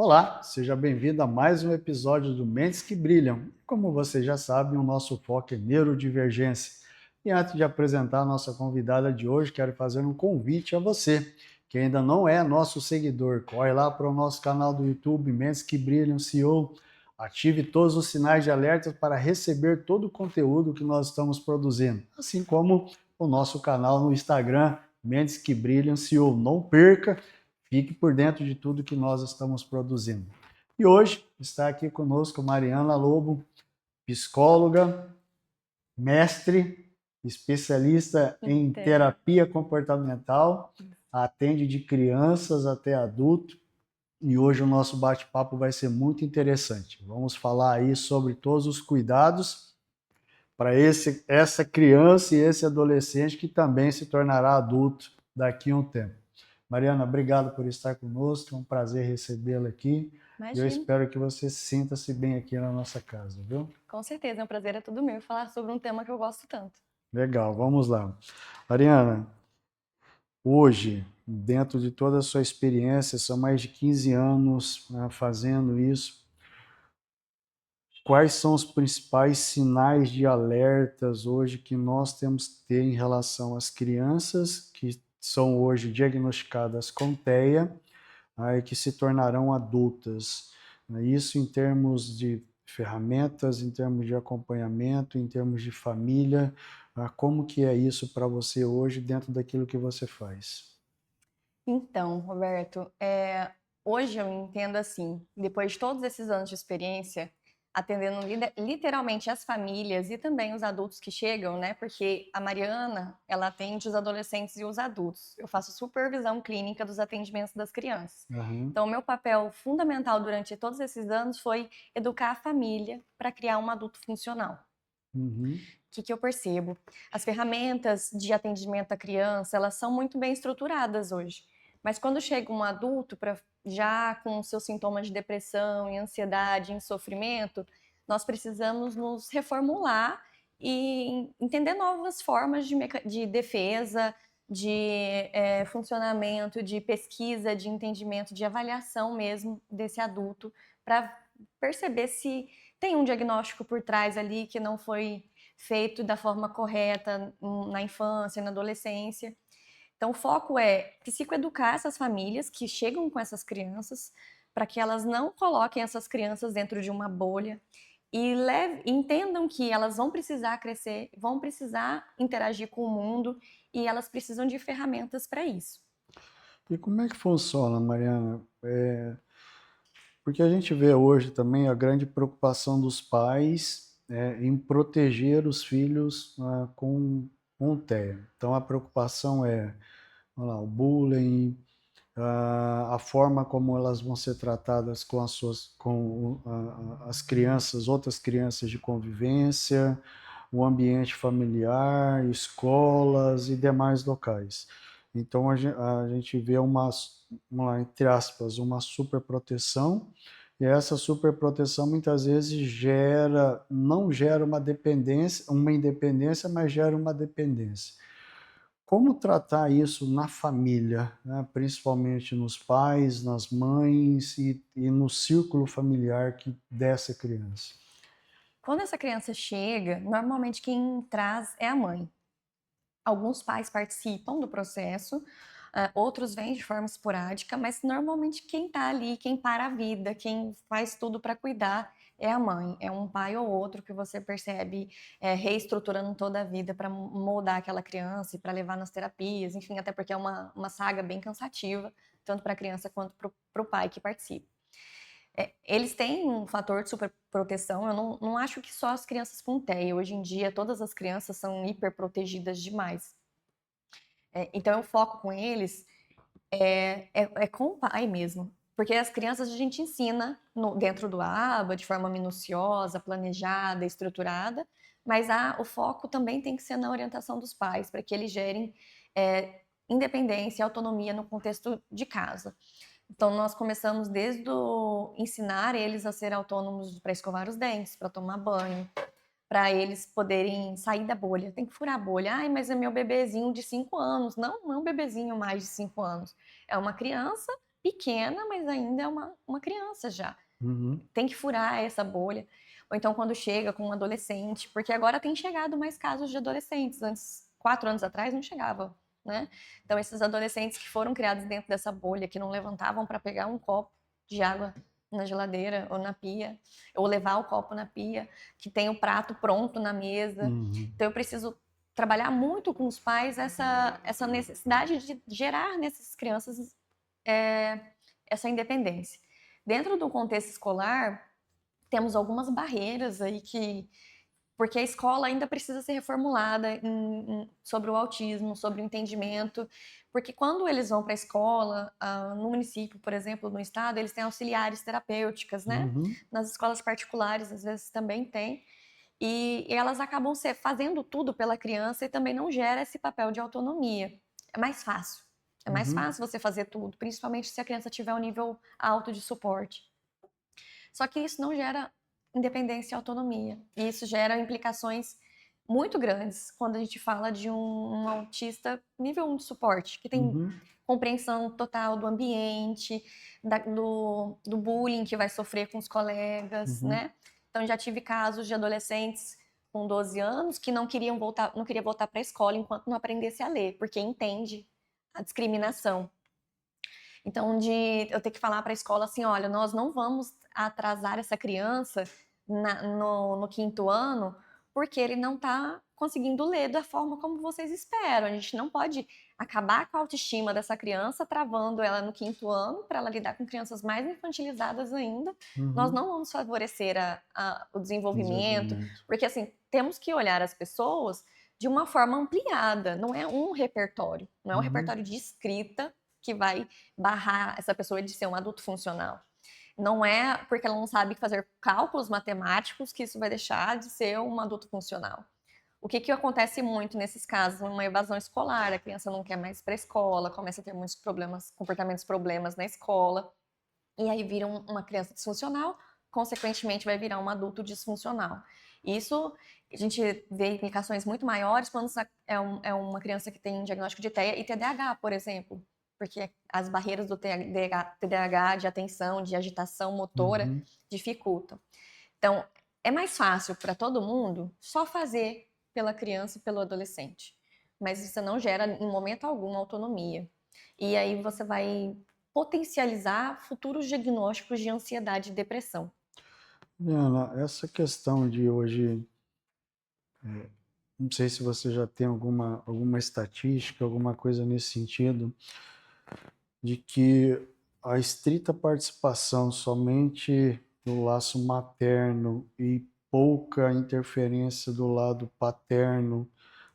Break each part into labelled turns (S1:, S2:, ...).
S1: Olá, seja bem-vindo a mais um episódio do Mentes que Brilham. Como vocês já sabem, o nosso foco é neurodivergência. E antes de apresentar a nossa convidada de hoje, quero fazer um convite a você, que ainda não é nosso seguidor. Corre lá para o nosso canal do YouTube, Mentes que Brilham CEO. Ative todos os sinais de alerta para receber todo o conteúdo que nós estamos produzindo, assim como o nosso canal no Instagram, Mentes que Brilham CEO. Não perca! Fique por dentro de tudo que nós estamos produzindo. E hoje está aqui conosco Mariana Lobo, psicóloga, mestre, especialista em terapia comportamental, atende de crianças até adulto. E hoje o nosso bate-papo vai ser muito interessante. Vamos falar aí sobre todos os cuidados para essa criança e esse adolescente que também se tornará adulto daqui a um tempo. Mariana, obrigado por estar conosco, é um prazer recebê-la aqui. E eu
S2: Imagino.
S1: espero que você sinta-se bem aqui na nossa casa, viu?
S2: Com certeza, é um prazer, é tudo meu falar sobre um tema que eu gosto tanto.
S1: Legal, vamos lá. Mariana, hoje, dentro de toda a sua experiência, são mais de 15 anos, né, fazendo isso, quais são os principais sinais de alertas hoje que nós temos que ter em relação às crianças que são hoje diagnosticadas com TEA, aí, que se tornarão adultas? Isso em termos de ferramentas, em termos de acompanhamento, em termos de família, como que é isso para você hoje dentro daquilo que você faz?
S2: Então, Roberto, hoje eu entendo assim, depois de todos esses anos de experiência, atendendo literalmente as famílias e também os adultos que chegam, né? Porque a Mariana, ela atende os adolescentes e os adultos. Eu faço supervisão clínica dos atendimentos das crianças.
S1: Aham.
S2: Então, o meu papel fundamental durante todos esses anos foi educar a família para criar um adulto funcional.
S1: Uhum.
S2: Que eu percebo? As ferramentas de atendimento à criança, elas são muito bem estruturadas hoje. Mas quando chega um adulto já com seus sintomas de depressão, em ansiedade, em sofrimento, nós precisamos nos reformular e entender novas formas de defesa, de funcionamento, de pesquisa, de entendimento, de avaliação mesmo desse adulto, para perceber se tem um diagnóstico por trás ali que não foi feito da forma correta na infância, na adolescência. Então, o foco é psicoeducar essas famílias que chegam com essas crianças, para que elas não coloquem essas crianças dentro de uma bolha e entendam que elas vão precisar crescer, vão precisar interagir com o mundo e elas precisam de ferramentas para isso.
S1: E como é que funciona, Mariana? Porque a gente vê hoje também a grande preocupação dos pais em proteger os filhos com TEA. Então a preocupação é, vamos lá, o bullying, a forma como elas vão ser tratadas com as crianças, outras crianças de convivência, o ambiente familiar, escolas e demais locais. Então a gente vê entre aspas, uma superproteção, e essa superproteção muitas vezes não gera uma dependência, uma independência, mas gera uma dependência. Como tratar isso na família, né? Principalmente nos pais, nas mães e no círculo familiar dessa criança?
S2: Quando essa criança chega, normalmente quem traz é a mãe. Alguns pais participam do processo, outros vêm de forma esporádica, mas normalmente quem está ali, quem para a vida, quem faz tudo para cuidar é a mãe. É um pai ou outro que você percebe reestruturando toda a vida para moldar aquela criança e para levar nas terapias, enfim, até porque é uma saga bem cansativa, tanto para a criança quanto para o pai que participa. Eles têm um fator de superproteção, eu não acho que só as crianças com TEA, hoje em dia todas as crianças são hiperprotegidas demais. Então eu foco com eles com o pai mesmo, porque as crianças a gente ensina dentro do ABA, de forma minuciosa, planejada, estruturada, mas o foco também tem que ser na orientação dos pais, para que eles gerem independência e autonomia no contexto de casa. Então, nós começamos desde ensinar eles a ser autônomos para escovar os dentes, para tomar banho, para eles poderem sair da bolha. Tem que furar a bolha. Ai, mas é meu bebezinho de 5 anos. Não, não é um bebezinho mais de 5 anos. É uma criança pequena, mas ainda é uma criança já.
S1: Uhum.
S2: Tem que furar essa bolha. Ou então quando chega com um adolescente, porque agora tem chegado mais casos de adolescentes. Antes, 4 anos atrás, não chegava, né? Então esses adolescentes que foram criados dentro dessa bolha, que não levantavam para pegar um copo de água na geladeira ou na pia, ou levar o copo na pia, que tem o prato pronto na mesa.
S1: Uhum.
S2: Então eu preciso trabalhar muito com os pais essa necessidade de gerar nessas crianças essa independência. Dentro do contexto escolar, temos algumas barreiras aí porque a escola ainda precisa ser reformulada sobre o autismo, sobre o entendimento, porque quando eles vão para a escola, no município, por exemplo, no estado, eles têm auxiliares terapêuticas, né?
S1: Uhum.
S2: Nas escolas particulares, às vezes também tem, e elas acabam fazendo tudo pela criança e também não gera esse papel de autonomia. É mais fácil. É mais
S1: Uhum.
S2: fácil você fazer tudo, principalmente se a criança tiver um nível alto de suporte. Só que isso não gera independência e autonomia. E isso gera implicações muito grandes quando a gente fala de um autista nível 1 de suporte, que tem
S1: Uhum.
S2: compreensão total do ambiente, do bullying que vai sofrer com os colegas,
S1: Uhum.
S2: né? Então já tive casos de adolescentes com 12 anos que não queria voltar para a escola enquanto não aprendesse a ler, porque entende a discriminação. Então, de eu ter que falar para a escola assim, olha, nós não vamos atrasar essa criança no 5º ano, porque ele não está conseguindo ler da forma como vocês esperam. A gente não pode acabar com a autoestima dessa criança, travando ela no 5º ano, para ela lidar com crianças mais infantilizadas ainda. Nós
S1: Uhum.
S2: não vamos favorecer o desenvolvimento,
S1: Desenvolvimento.
S2: porque assim, temos que olhar as pessoas de uma forma ampliada, não é um repertório, não é um
S1: Uhum.
S2: repertório de escrita que vai barrar essa pessoa de ser um adulto funcional. Não é porque ela não sabe fazer cálculos matemáticos que isso vai deixar de ser um adulto funcional. O que acontece muito nesses casos? Uma evasão escolar, a criança não quer mais ir para a escola, começa a ter muitos problemas na escola, e aí vira uma criança disfuncional, consequentemente vai virar um adulto disfuncional. Isso, a gente vê implicações muito maiores quando é uma criança que tem diagnóstico de TEA e TDAH, por exemplo, porque as barreiras do TDAH, de atenção, de agitação motora,
S1: Uhum.
S2: dificultam. Então, é mais fácil para todo mundo só fazer pela criança e pelo adolescente, mas isso não gera em momento algum autonomia. E aí você vai potencializar futuros diagnósticos de ansiedade e depressão.
S1: Diana, essa questão de hoje, não sei se você já tem alguma estatística, alguma coisa nesse sentido, de que a estrita participação somente do laço materno e pouca interferência do lado paterno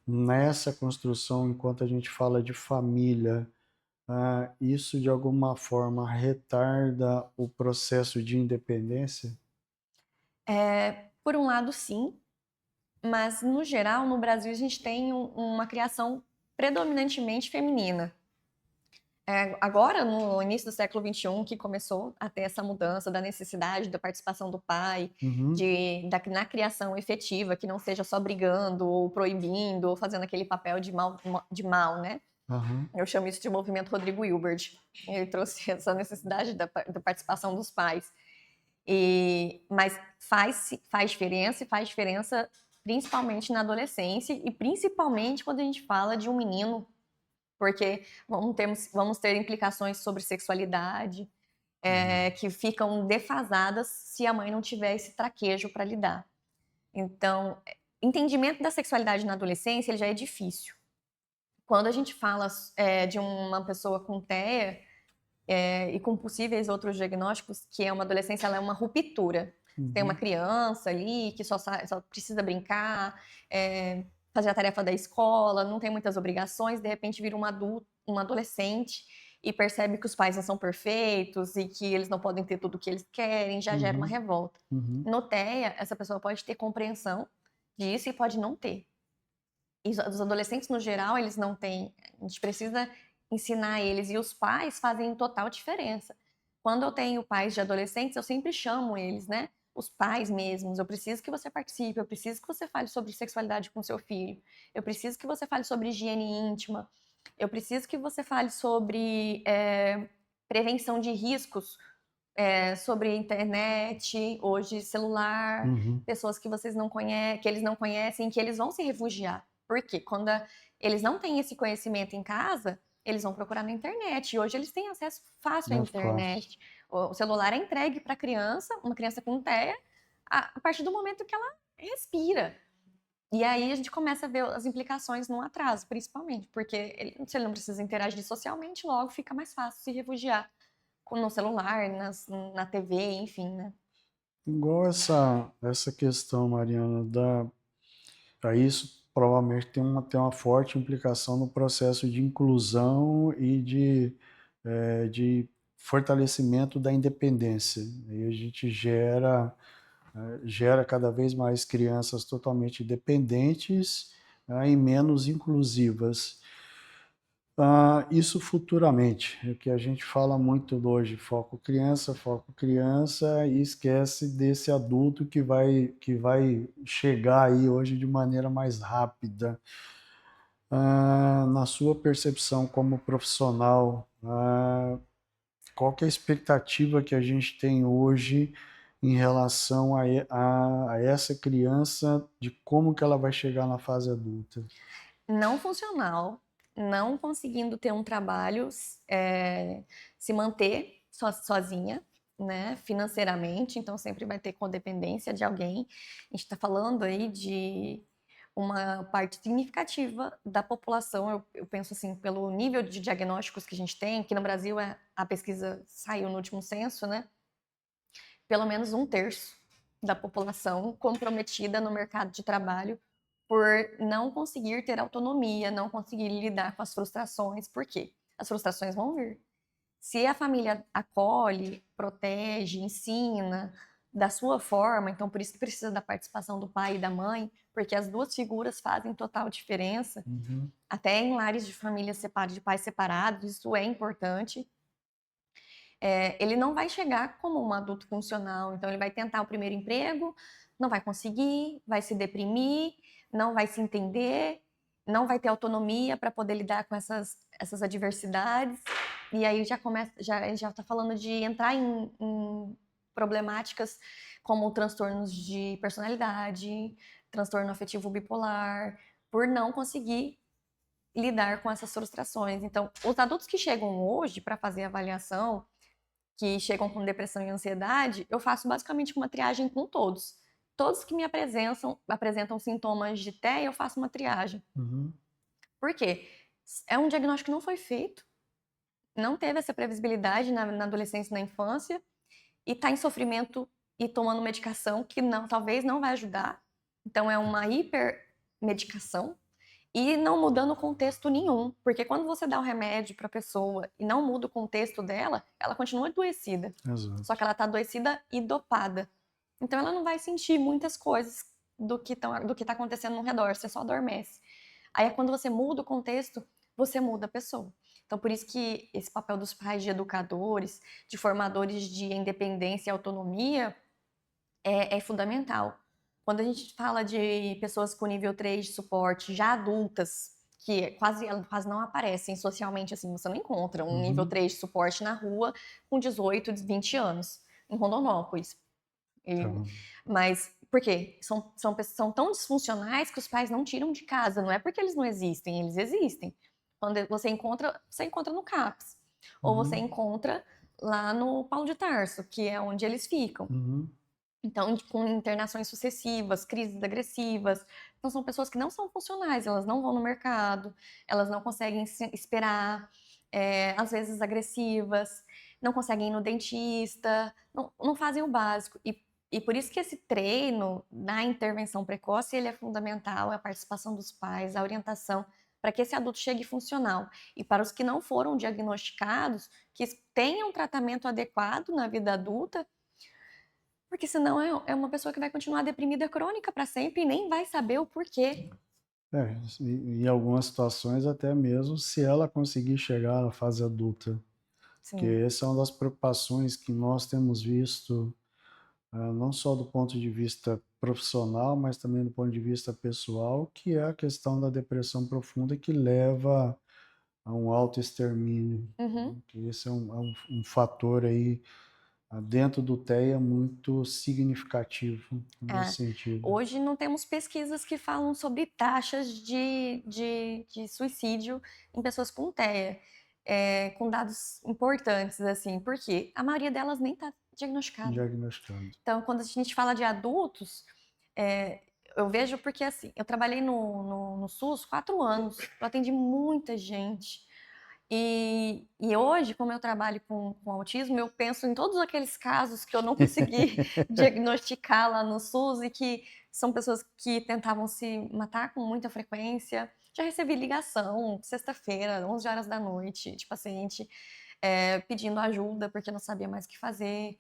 S1: nessa construção, enquanto a gente fala de família, isso de alguma forma retarda o processo de independência?
S2: Por um lado, sim, mas no geral, no Brasil, a gente tem uma criação predominantemente feminina. Agora, no início do século XXI, que começou a ter essa mudança da necessidade da participação do pai,
S1: Uhum.
S2: na criação efetiva, que não seja só brigando ou proibindo ou fazendo aquele papel de mal, né?
S1: Aham.
S2: Eu chamo isso de movimento Rodrigo Hilbert. Ele trouxe essa necessidade da participação dos pais. Mas faz diferença, e faz diferença principalmente na adolescência e principalmente quando a gente fala de um menino, porque vamos ter implicações sobre sexualidade que ficam defasadas se a mãe não tiver esse traquejo para lidar. Então, entendimento da sexualidade na adolescência ele já é difícil. Quando a gente fala de uma pessoa com TEA e com possíveis outros diagnósticos, que é uma adolescência, ela é uma ruptura. Tem uma
S1: Uhum.
S2: criança ali que só precisa brincar, fazer a tarefa da escola, não tem muitas obrigações, de repente vira um adulto, um adolescente e percebe que os pais não são perfeitos e que eles não podem ter tudo o que eles querem, já gera uma
S1: Uhum.
S2: revolta.
S1: Uhum.
S2: No TEA, essa pessoa pode ter compreensão disso e pode não ter. E os adolescentes, no geral, eles não têm. A gente precisa ensinar eles. E os pais fazem total diferença. Quando eu tenho pais de adolescentes, eu sempre chamo eles, né? Os pais mesmos. Eu preciso que você participe, eu preciso que você fale sobre sexualidade com seu filho, eu preciso que você fale sobre higiene íntima, eu preciso que você fale sobre prevenção de riscos sobre internet, hoje celular,
S1: Uhum.
S2: pessoas que vocês não conhecem, que eles não conhecem, que eles vão se refugiar. Por quê? Quando eles não têm esse conhecimento em casa, eles vão procurar na internet. E hoje eles têm acesso fácil à
S1: É fácil.
S2: internet. O celular é entregue para a criança, uma criança com TEA, a partir do momento que ela respira. E aí a gente começa a ver as implicações no atraso, principalmente, porque se ele não precisa interagir socialmente, logo fica mais fácil se refugiar no celular, na TV, enfim, né?
S1: Igual essa questão, Mariana, isso provavelmente tem uma forte implicação no processo de inclusão e de fortalecimento da independência. E a gente gera cada vez mais crianças totalmente dependentes, e menos inclusivas. Isso futuramente, é o que a gente fala muito hoje, foco criança, e esquece desse adulto que vai chegar aí hoje de maneira mais rápida. Na sua percepção como profissional, qual que é a expectativa que a gente tem hoje em relação a essa criança, de como que ela vai chegar na fase adulta?
S2: Não funcional, não conseguindo ter um trabalho, se manter sozinha, né, financeiramente, então sempre vai ter codependência de alguém. A gente está falando aí de uma parte significativa da população, eu penso assim, pelo nível de diagnósticos que a gente tem, que no Brasil a pesquisa saiu no último censo, né? Pelo menos um terço da população comprometida no mercado de trabalho por não conseguir ter autonomia, não conseguir lidar com as frustrações. Por quê? As frustrações vão vir. Se a família acolhe, protege, ensina da sua forma, então por isso que precisa da participação do pai e da mãe, porque as duas figuras fazem total diferença.
S1: Uhum.
S2: Até em lares de famílias separadas, de pais separados, isso é importante. Ele não vai chegar como um adulto funcional, então ele vai tentar o primeiro emprego, não vai conseguir, vai se deprimir, não vai se entender, não vai ter autonomia para poder lidar com essas adversidades, e aí já começa, já está falando de entrar em problemáticas como transtornos de personalidade, transtorno afetivo bipolar, por não conseguir lidar com essas frustrações. Então, os adultos que chegam hoje para fazer avaliação, que chegam com depressão e ansiedade, eu faço basicamente uma triagem com todos. Todos que me apresentam sintomas de TEA, eu faço uma triagem.
S1: Uhum.
S2: Por quê? É um diagnóstico que não foi feito, não teve essa previsibilidade na adolescência e na infância, e está em sofrimento e tomando medicação que talvez não vai ajudar. Então é uma hipermedicação e não mudando contexto nenhum, porque quando você dá o remédio para a pessoa e não muda o contexto dela, ela continua adoecida. Só
S1: Exato.
S2: que ela está adoecida e dopada. Então ela não vai sentir muitas coisas do que está acontecendo no redor, você só adormece. Aí é quando você muda o contexto, você muda a pessoa. Então por isso que esse papel dos pais de educadores, de formadores de independência e autonomia é fundamental. Quando a gente fala de pessoas com nível 3 de suporte, já adultas, que quase não aparecem socialmente, assim, você não encontra um nível
S1: Uhum.
S2: 3 de suporte na rua com 18, 20 anos, em Rondonópolis.
S1: Tá.
S2: E, mas por quê? São tão disfuncionais que os pais não tiram de casa. Não é porque eles não existem, eles existem. Quando você encontra no CAPS. Ou você
S1: Uhum.
S2: encontra lá no Paulo de Tarso, que é onde eles ficam.
S1: Uhum.
S2: Então, com internações sucessivas, crises agressivas. Então, são pessoas que não são funcionais, elas não vão no mercado, elas não conseguem esperar, às vezes agressivas, não conseguem ir no dentista, não fazem o básico. E por isso que esse treino na intervenção precoce ele é fundamental, a participação dos pais, a orientação, para que esse adulto chegue funcional. E para os que não foram diagnosticados, que tenham um tratamento adequado na vida adulta, porque senão é uma pessoa que vai continuar deprimida crônica para sempre e nem vai saber o porquê.
S1: Em algumas situações, até mesmo se ela conseguir chegar na fase adulta, porque
S2: Sim,
S1: essa é uma das preocupações que nós temos visto, não só do ponto de vista profissional, mas também do ponto de vista pessoal, que é a questão da depressão profunda que leva a um autoextermínio.
S2: Uhum.
S1: Que esse é um fator aí dentro do TEA muito significativo nesse
S2: É.
S1: sentido.
S2: Hoje não temos pesquisas que falam sobre taxas de suicídio em pessoas com TEA, com dados importantes, assim, porque a maioria delas nem está diagnosticada.
S1: Diagnosticado.
S2: Então, quando a gente fala de adultos, eu vejo porque, assim, eu trabalhei no SUS 4 anos, eu atendi muita gente. E hoje, como eu trabalho com autismo, eu penso em todos aqueles casos que eu não consegui diagnosticar lá no SUS e que são pessoas que tentavam se matar com muita frequência. Já recebi ligação, sexta-feira, 11 horas da noite, de paciente pedindo ajuda porque não sabia mais o que fazer.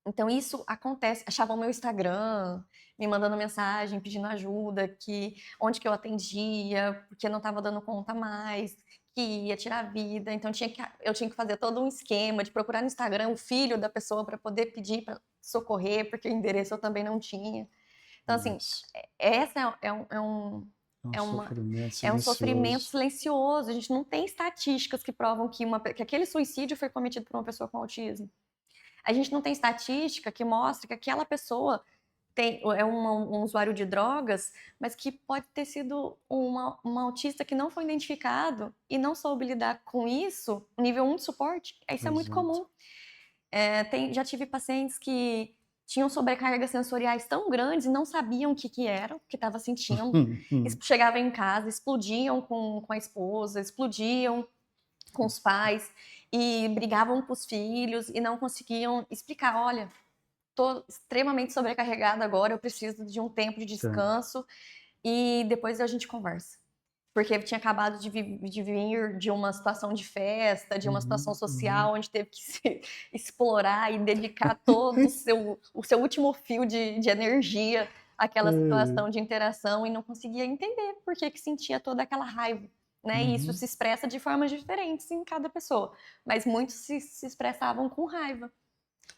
S2: Então isso acontece, achavam meu Instagram, me mandando mensagem, pedindo ajuda, que onde que eu atendia, porque não estava dando conta mais, que ia tirar a vida. Então eu tinha que fazer todo um esquema de procurar no Instagram o filho da pessoa para poder pedir para socorrer, porque o endereço eu também não tinha. Então, assim,
S1: Nossa,
S2: essa
S1: é um
S2: é uma,
S1: sofrimento
S2: é um sofrimento
S1: silencioso.
S2: silencioso. A gente não tem estatísticas que provam que aquele suicídio foi cometido por uma pessoa com autismo. A gente não tem estatística que mostra que aquela pessoa um usuário de drogas, mas que pode ter sido uma autista que não foi identificado e não soube lidar com isso, nível 1 de suporte. Isso é muito
S1: Exato.
S2: comum. Já tive pacientes que tinham sobrecargas sensoriais tão grandes e não sabiam o que era, o que estava sentindo. Chegavam em casa, explodiam com a esposa, explodiam com os pais e brigavam com os filhos e não conseguiam explicar, olha, tô extremamente sobrecarregada agora, eu preciso de um tempo de
S1: Tempo.
S2: descanso e depois a gente conversa. Porque tinha acabado de vir de uma situação de festa, de uma situação
S1: Uhum, uhum.
S2: social, onde teve que se explorar e dedicar todo o seu último fio de energia àquela
S1: É.
S2: situação de interação e não conseguia entender por que sentia toda aquela raiva. Né? E isso
S1: Uhum.
S2: se expressa de formas diferentes em cada pessoa, mas muitos se expressavam com raiva.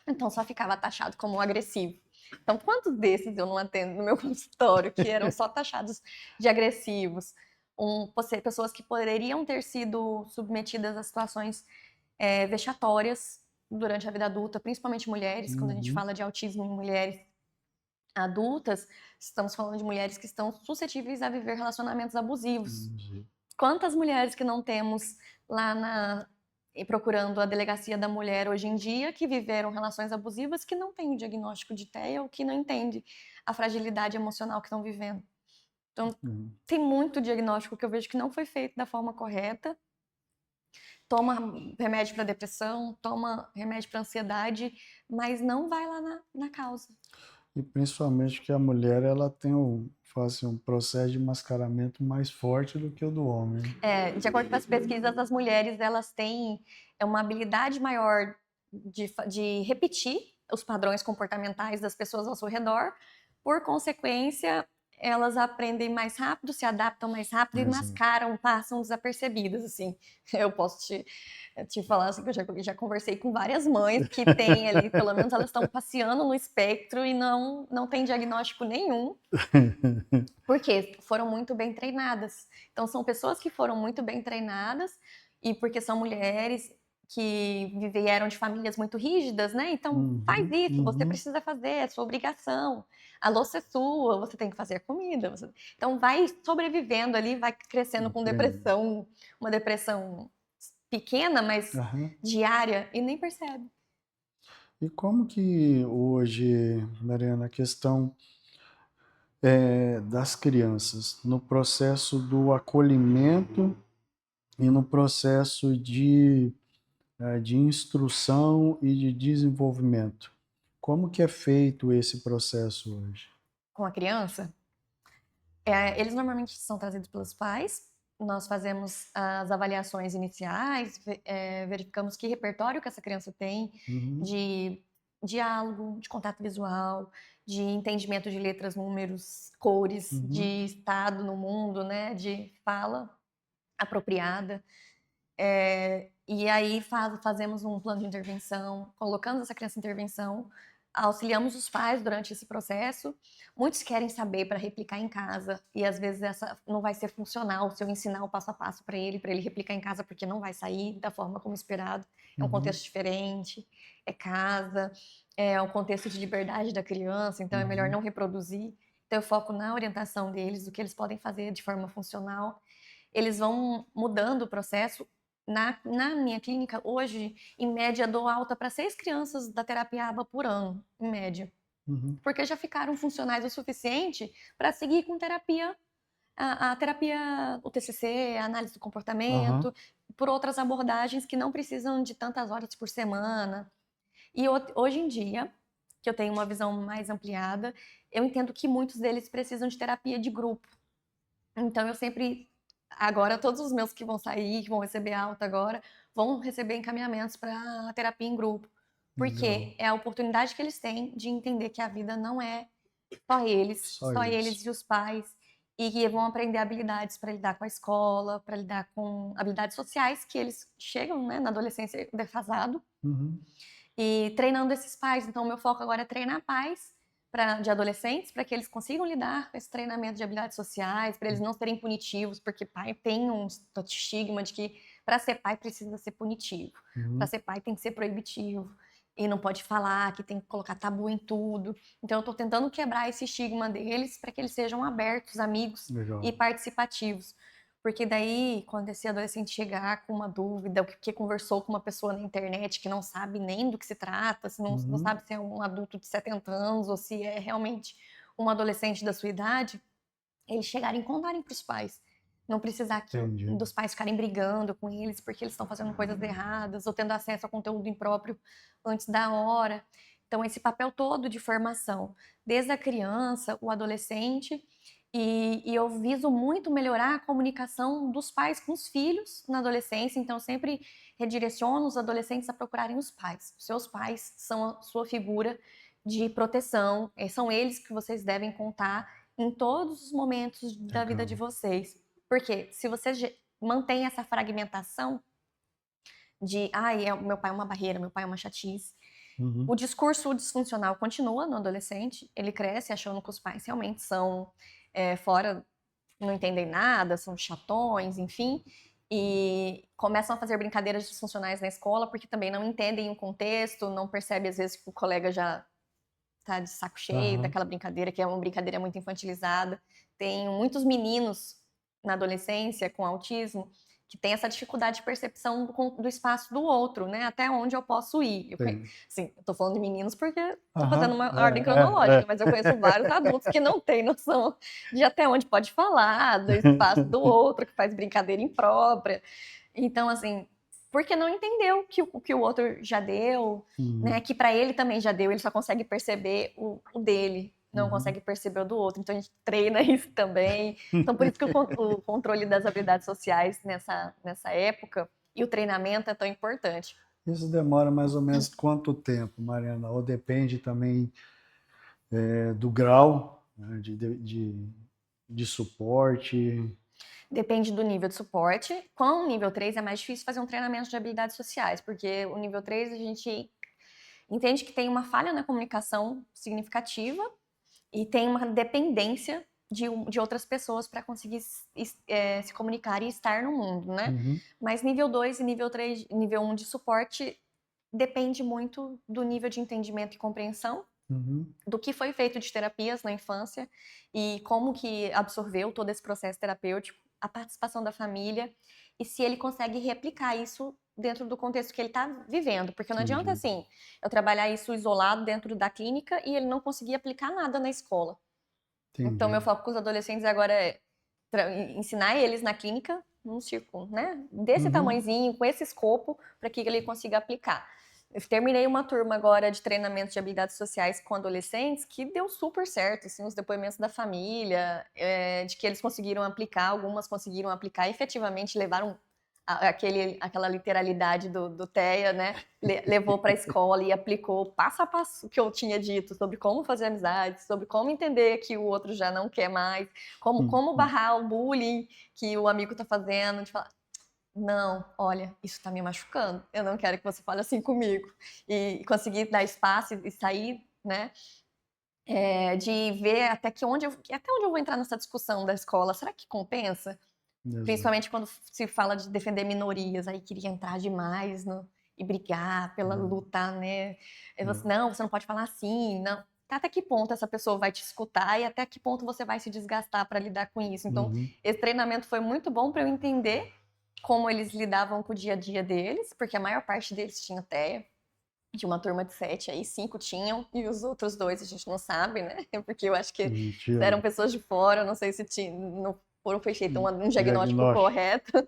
S2: Então só ficava taxado como agressivo. Então, quantos desses eu não atendo no meu consultório que eram só taxados de agressivos? Pessoas que poderiam ter sido submetidas a situações vexatórias durante a vida adulta, principalmente mulheres, quando a gente
S1: Uhum.
S2: fala de autismo em mulheres adultas, estamos falando de mulheres que estão suscetíveis a viver relacionamentos abusivos.
S1: Entendi.
S2: Quantas mulheres que não temos lá procurando a delegacia da mulher hoje em dia que viveram relações abusivas que não têm o diagnóstico de TEA ou que não entende a fragilidade emocional que estão vivendo. Então,
S1: Uhum.
S2: tem muito diagnóstico que eu vejo que não foi feito da forma correta. Toma remédio para depressão, toma remédio para ansiedade, mas não vai lá na causa.
S1: E principalmente que a mulher ela tem um processo de mascaramento mais forte do que o do homem.
S2: De acordo com as pesquisas, as mulheres elas têm uma habilidade maior de repetir os padrões comportamentais das pessoas ao seu redor. Por consequência, elas aprendem mais rápido, se adaptam mais rápido e
S1: Exato.
S2: mascaram, passam desapercebidas, assim. Eu posso te falar assim, que eu já conversei com várias mães que têm ali, pelo menos elas estão passeando no espectro e não tem diagnóstico nenhum, porque foram muito bem treinadas. Então, são pessoas que foram muito bem treinadas e porque são mulheres que vieram de famílias muito rígidas, né? Então, faz
S1: Uhum,
S2: isso, você
S1: uhum.
S2: precisa fazer, é sua obrigação. A louça é sua, você tem que fazer a comida. Então, vai sobrevivendo ali, vai crescendo com
S1: Aprende.
S2: depressão, uma depressão pequena, mas
S1: Aham.
S2: diária, e nem percebe.
S1: E como que hoje, Mariana, a questão das crianças no processo do acolhimento e no processo de instrução e de desenvolvimento? Como que é feito esse processo hoje?
S2: Com a criança, eles normalmente são trazidos pelos pais. Nós fazemos as avaliações iniciais, verificamos que repertório que essa criança tem
S1: Uhum,
S2: de diálogo, de contato visual, de entendimento de letras, números, cores,
S1: uhum,
S2: de estado no mundo, né, de fala apropriada. E aí fazemos um plano de intervenção, colocamos essa criança em intervenção auxiliamos os pais durante esse processo. Muitos querem saber para replicar em casa e às vezes essa não vai ser funcional se eu ensinar o passo a passo para ele replicar em casa, porque não vai sair da forma como esperado. É um
S1: Uhum.
S2: contexto diferente, é casa, é um contexto de liberdade da criança, então é melhor
S1: Uhum.
S2: não reproduzir. Então eu foco na orientação deles, do que eles podem fazer de forma funcional. Eles vão mudando o processo. Na minha clínica, hoje, em média, dou alta para 6 crianças da terapia ABA por ano, em média.
S1: Uhum.
S2: Porque já ficaram funcionais o suficiente para seguir com terapia, a terapia, o TCC, a análise do
S1: Aham.
S2: comportamento, por outras abordagens que não precisam de tantas horas por semana. E hoje em dia, que eu tenho uma visão mais ampliada, eu entendo que muitos deles precisam de terapia de grupo. Então eu sempre, agora todos os meus que vão sair, que vão receber alta agora, vão receber encaminhamentos para terapia em grupo.
S1: Legal.
S2: Porque é a oportunidade que eles têm de entender que a vida não é
S1: Só
S2: só eles
S1: eles.
S2: e os pais, e que vão aprender habilidades para lidar com a escola, para lidar com habilidades sociais que eles chegam, né, na adolescência defasado,
S1: Uhum.
S2: e treinando esses pais. Então, o meu foco agora é treinar pais de adolescentes, para que eles consigam lidar com esse treinamento de habilidades sociais, para eles não serem punitivos, porque pai tem um estigma de que para ser pai precisa ser punitivo, para
S1: Uhum.
S2: ser pai tem que ser proibitivo, e não pode falar, que tem que colocar tabu em tudo. Então, eu estou tentando quebrar esse estigma deles para que eles sejam abertos, amigos e
S1: Legal.
S2: participativos. Porque daí, quando esse adolescente chegar com uma dúvida, o que conversou com uma pessoa na internet que não sabe nem do que se trata, se não
S1: Uhum.
S2: sabe se é um adulto de 70 anos ou se é realmente um adolescente da sua idade, eles chegarem e contarem para os pais. Não precisar
S1: Entendi.
S2: dos pais ficarem brigando com eles porque eles estão fazendo coisas erradas ou tendo acesso a conteúdo impróprio antes da hora. Então, esse papel todo de formação, desde a criança, o adolescente, e eu viso muito melhorar a comunicação dos pais com os filhos na adolescência, então eu sempre redireciono os adolescentes a procurarem os pais. Os seus pais são a sua figura de proteção, são eles que vocês devem contar em todos os momentos da vida de
S1: Legal.
S2: vocês. Porque se você mantém essa fragmentação de, ai, meu pai é uma barreira, meu pai é uma chatice,
S1: Uhum.
S2: o discurso disfuncional continua no adolescente, ele cresce achando que os pais realmente são fora, não entendem nada, são chatões, enfim, e começam a fazer brincadeiras disfuncionais na escola porque também não entendem o contexto, não percebe às vezes que o colega já tá de saco cheio
S1: Aham.
S2: daquela brincadeira, que é uma brincadeira muito infantilizada. Tem muitos meninos na adolescência com autismo que tem essa dificuldade de percepção do espaço do outro, né? Até onde eu posso ir.
S1: Tem.
S2: Assim, eu tô falando de meninos porque tô fazendo
S1: Aham.
S2: uma ordem cronológica, mas eu conheço vários
S1: É.
S2: adultos que não têm noção de até onde pode falar, do espaço do outro, que faz brincadeira imprópria. Então, assim, porque não entendeu que o outro já deu, né?
S1: Uhum.
S2: Que para ele também já deu, ele só consegue perceber o dele, não
S1: Uhum.
S2: consegue perceber o do outro. Então a gente treina isso também. Então por isso que o controle das habilidades sociais nessa época e o treinamento é tão importante.
S1: Isso demora mais ou menos quanto tempo, Mariana? Ou depende também do grau, né, de suporte?
S2: Depende do nível de suporte. Com o nível 3 é mais difícil fazer um treinamento de habilidades sociais, porque o nível 3 a gente entende que tem uma falha na comunicação significativa e tem uma dependência de outras pessoas para conseguir se comunicar e estar no mundo, né?
S1: Uhum.
S2: Mas nível 2 e nível 3, nível 1 de suporte depende muito do nível de entendimento e compreensão
S1: Uhum.
S2: do que foi feito de terapias na infância e como que absorveu todo esse processo terapêutico, a participação da família e se ele consegue replicar isso dentro do contexto que ele está vivendo, porque não adianta
S1: Entendi.
S2: assim eu trabalhar isso isolado dentro da clínica e ele não conseguir aplicar nada na escola. Então meu
S1: Entendi.
S2: foco com os adolescentes agora é ensinar eles na clínica num círculo, né, desse
S1: Uhum.
S2: tamanhozinho, com esse escopo, para que ele consiga aplicar. Eu terminei uma turma agora de treinamento de habilidades sociais com adolescentes que deu super certo, assim, os depoimentos da família, de que eles conseguiram aplicar, algumas conseguiram aplicar e efetivamente levaram aquela literalidade do TEA, né? Levou para a escola e aplicou passo a passo o que eu tinha dito sobre como fazer amizade, sobre como entender que o outro já não quer mais, como
S1: Uhum.
S2: barrar o bullying que o amigo está fazendo, de falar, não, olha, isso está me machucando. Eu não quero que você fale assim comigo. E conseguir dar espaço e sair né? De ver até onde eu vou entrar nessa discussão da escola. Será que compensa?
S1: Exato.
S2: Principalmente quando se fala de defender minorias, aí queria entrar demais e brigar pela luta, né? Não, você não pode falar assim, não. Até que ponto essa pessoa vai te escutar e até que ponto você vai se desgastar para lidar com isso. Então, esse treinamento foi muito bom para eu entender como eles lidavam com o dia a dia deles, porque a maior parte deles tinha TEA. De uma turma de 7, aí 5 tinham, e os outros 2 a gente não sabe, né? Porque eu acho que
S1: Mentira.
S2: eram pessoas de fora, não sei se não foi feito um diagnóstico correto.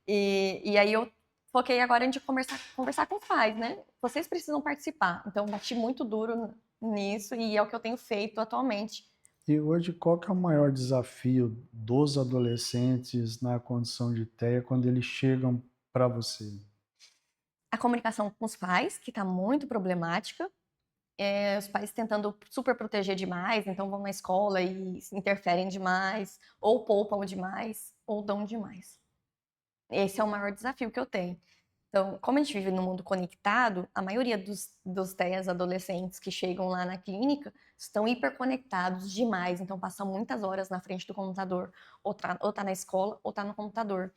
S2: E aí eu foquei agora em conversar com os pais, né? Vocês precisam participar. Então, bati muito duro nisso e é o que eu tenho feito atualmente.
S1: E hoje, qual que é o maior desafio dos adolescentes na condição de TEA quando eles chegam para você?
S2: A comunicação com os pais, que está muito problemática. Os pais tentando super proteger demais, então vão na escola e interferem demais, ou poupam demais, ou dão demais. Esse é o maior desafio que eu tenho. Então, como a gente vive num mundo conectado, a maioria dos TEAs adolescentes que chegam lá na clínica estão hiperconectados demais, então passam muitas horas na frente do computador, ou tá na escola, ou tá no computador.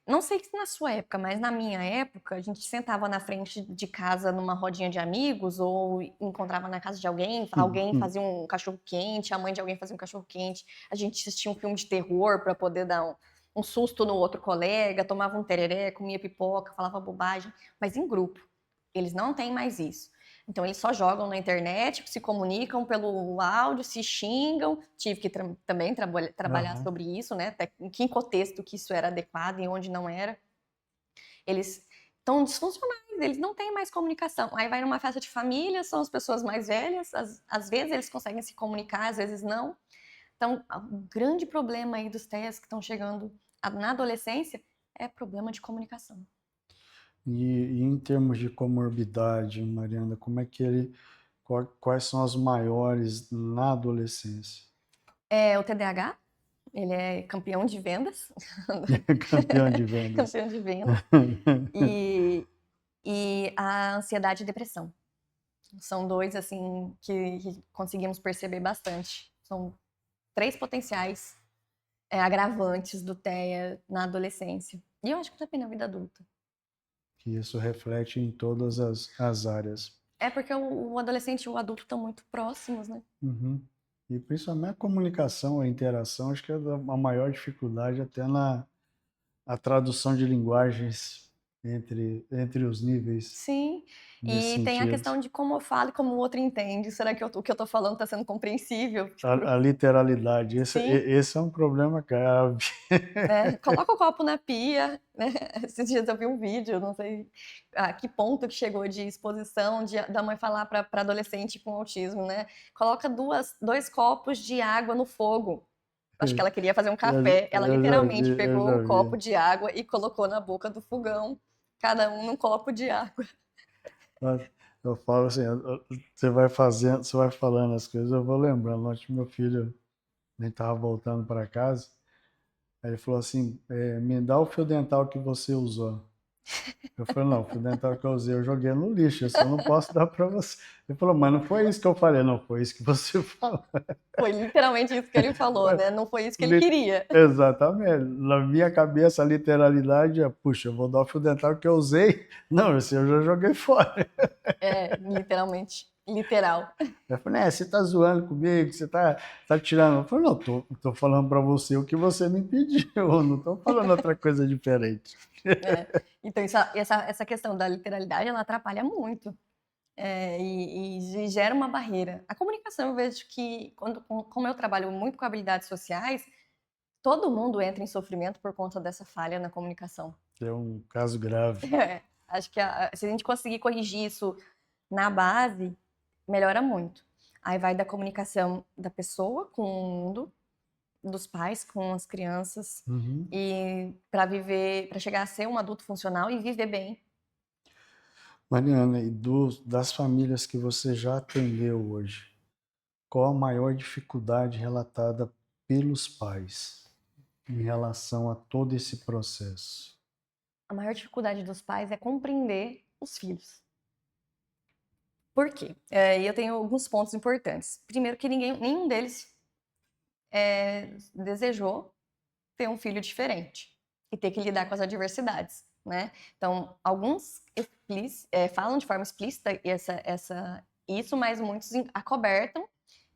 S2: Não sei se na sua época, mas na minha época, a gente sentava na frente de casa numa rodinha de amigos ou encontrava na casa de alguém fazia um cachorro-quente, a mãe de alguém fazia um cachorro-quente, a gente assistia um filme de terror para poder dar um susto no outro colega, tomava um tereré, comia pipoca, falava bobagem, mas em grupo. Eles não têm mais isso. Então, eles só jogam na internet, se comunicam pelo áudio, se xingam. Tive que também trabalhar sobre isso, né? Até em que contexto que isso era adequado e onde não era. Eles estão disfuncionais, eles não têm mais comunicação. Aí vai numa festa de família, são as pessoas mais velhas, às vezes eles conseguem se comunicar, às vezes não. Então, o grande problema aí dos TEAs que estão chegando na adolescência é problema de comunicação.
S1: E em termos de comorbidade, Mariana, como é que quais são as maiores na adolescência?
S2: O TDAH, ele é campeão de vendas.
S1: Campeão de vendas.
S2: Campeão de vendas. E a ansiedade e depressão. São dois, assim, que conseguimos perceber bastante. São 3 potenciais agravantes do TEA na adolescência. E eu acho que também na vida adulta.
S1: Que isso reflete em todas as áreas.
S2: Porque o adolescente e o adulto estão muito próximos, né?
S1: E principalmente a comunicação, a interação, acho que é a maior dificuldade até a tradução de linguagens entre os níveis.
S2: Sim,
S1: nesse
S2: e tem a
S1: sentido.
S2: questão de como eu falo e como o outro entende. Será que o que eu tô falando está sendo compreensível?
S1: A literalidade,
S2: Sim.
S1: esse é um problema grave.
S2: Coloca o copo na pia, né? Esses dias eu vi um vídeo, não sei a que ponto que chegou de exposição da mãe falar para adolescente com autismo, né? Coloca 2 copos de água no fogo. Acho que ela queria fazer um café. Ela literalmente pegou um copo de água e colocou na boca do fogão, cada um num copo de água.
S1: Eu falo assim, você vai falando as coisas, eu vou lembrando. Ontem meu filho nem estava voltando para casa, aí ele falou assim, me dá o fio dental que você usou. Eu falei, não, o fio dental que eu usei eu joguei no lixo, isso eu não posso dar para você. Ele falou, mas não foi isso que eu falei. Não, foi isso que você falou.
S2: Foi literalmente isso que ele falou, né? Não foi isso que ele queria.
S1: Exatamente. Na minha cabeça, a literalidade é, puxa, eu vou dar o fio dental que eu usei. Não, esse eu já joguei fora.
S2: Literalmente. Literal.
S1: Eu falei, você tá zoando comigo, você tá tirando. Eu falei, não, tô falando para você o que você me pediu, não tô falando outra coisa diferente.
S2: Então, essa questão da literalidade, ela atrapalha muito. E gera uma barreira. A comunicação, eu vejo que, como eu trabalho muito com habilidades sociais, todo mundo entra em sofrimento por conta dessa falha na comunicação.
S1: É um caso grave.
S2: Acho que se a gente conseguir corrigir isso na base, melhora muito. Aí vai da comunicação da pessoa com o mundo, dos pais com as crianças, e para chegar a ser um adulto funcional e viver bem.
S1: Mariana, e das famílias que você já atendeu hoje, qual a maior dificuldade relatada pelos pais em relação a todo esse processo?
S2: A maior dificuldade dos pais é compreender os filhos. Por quê? E eu tenho alguns pontos importantes. Primeiro que nenhum deles desejou ter um filho diferente e ter que lidar com as adversidades, né? Então, alguns falam de forma explícita isso, mas muitos acobertam.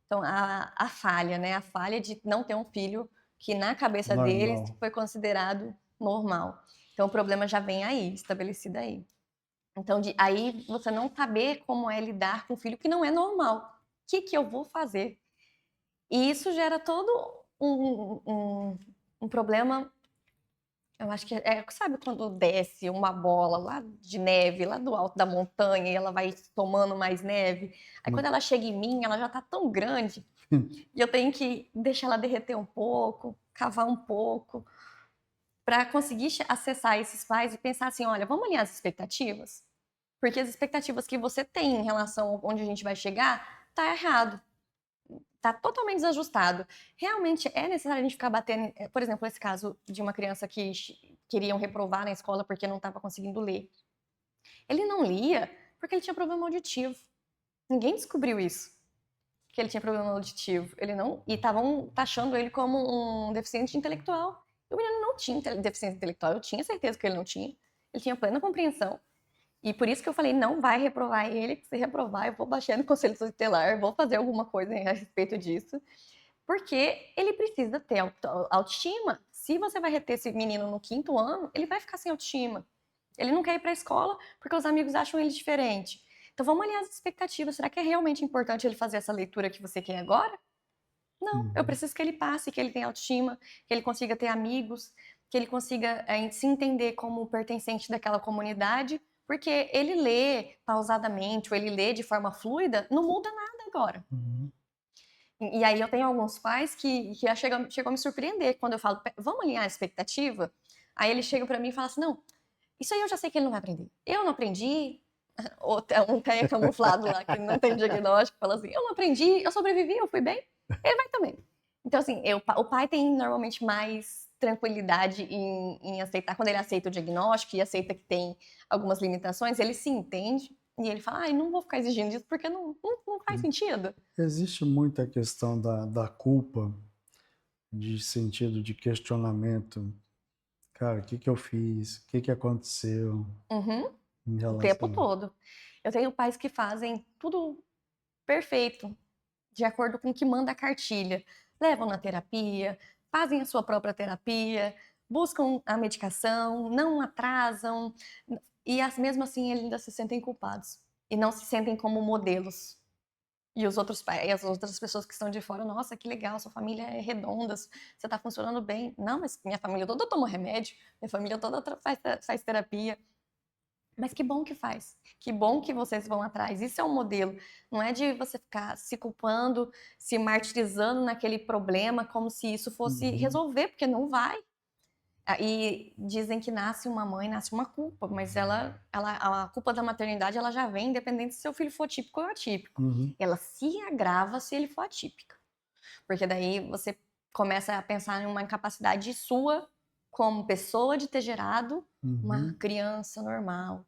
S2: Então, a falha, né? A falha de não ter um filho que na cabeça deles
S1: Normal.
S2: foi considerado normal. Então, o problema já vem aí, estabelecido aí. Então, aí você não saber como é lidar com um filho que não é normal. O que eu vou fazer? E isso gera todo um problema. Eu acho que sabe quando desce uma bola lá de neve, lá do alto da montanha, e ela vai tomando mais neve? Aí quando ela chega em mim, ela já tá tão grande, e eu tenho que deixar ela derreter um pouco, cavar um pouco, para conseguir acessar esses pais e pensar assim, olha, vamos alinhar as expectativas? Porque as expectativas que você tem em relação a onde a gente vai chegar, tá errado. Tá totalmente desajustado. Realmente é necessário a gente ficar batendo, por exemplo, esse caso de uma criança que queriam reprovar na escola porque não estava conseguindo ler. Ele não lia porque ele tinha problema auditivo. Ninguém descobriu isso, que ele tinha problema auditivo. Ele não, e estavam taxando ele como um deficiente intelectual. E o menino não tinha deficiência intelectual, eu tinha certeza que ele não tinha. Ele tinha plena compreensão. E por isso que eu falei, não vai reprovar ele, se reprovar, eu vou baixar no conselho tutelar, vou fazer alguma coisa a respeito disso. Porque ele precisa ter autoestima. Se você vai reter esse menino no 5º ano, ele vai ficar sem autoestima. Ele não quer ir para a escola porque os amigos acham ele diferente. Então vamos alinhar as expectativas. Será que é realmente importante ele fazer essa leitura que você quer agora? Não, eu preciso que ele passe, que ele tenha autoestima, que ele consiga ter amigos, que ele consiga se entender como pertencente daquela comunidade, porque ele lê pausadamente ou ele lê de forma fluida, não muda nada agora. E aí eu tenho alguns pais que chegam a me surpreender quando eu falo, vamos alinhar a expectativa? Aí eles chegam para mim e falam assim, não, isso aí eu já sei que ele não vai aprender. Eu não aprendi. Ou um tem camuflado lá que não tem diagnóstico, fala assim, eu não aprendi, eu sobrevivi, eu fui bem. Ele vai também. Então, assim, o pai tem normalmente mais tranquilidade em aceitar, quando ele aceita o diagnóstico e aceita que tem algumas limitações, ele se entende e ele fala, não vou ficar exigindo isso porque não faz sentido.
S1: Existe muita questão da culpa, de sentido de questionamento. Cara, o que que eu fiz? O que que aconteceu em
S2: O tempo
S1: relação...
S2: todo. Eu tenho pais que fazem tudo perfeito, de acordo com o que manda a cartilha. Levam na terapia, fazem a sua própria terapia, buscam a medicação, não atrasam, e mesmo assim eles ainda se sentem culpados e não se sentem como modelos. E os outros pais, as outras pessoas que estão de fora, nossa, que legal, sua família é redonda, você está funcionando bem. Não, mas minha família toda toma remédio, minha família toda faz terapia. Mas que bom que faz. Que bom que vocês vão atrás. Isso é um modelo. Não é de você ficar se culpando, se martirizando naquele problema como se isso fosse resolver, porque não vai. E dizem que nasce uma mãe, nasce uma culpa, mas a culpa da maternidade ela já vem independente se seu filho for típico ou atípico. Ela se agrava se ele for atípico. Porque daí você começa a pensar em uma incapacidade sua como pessoa de ter gerado uma criança normal.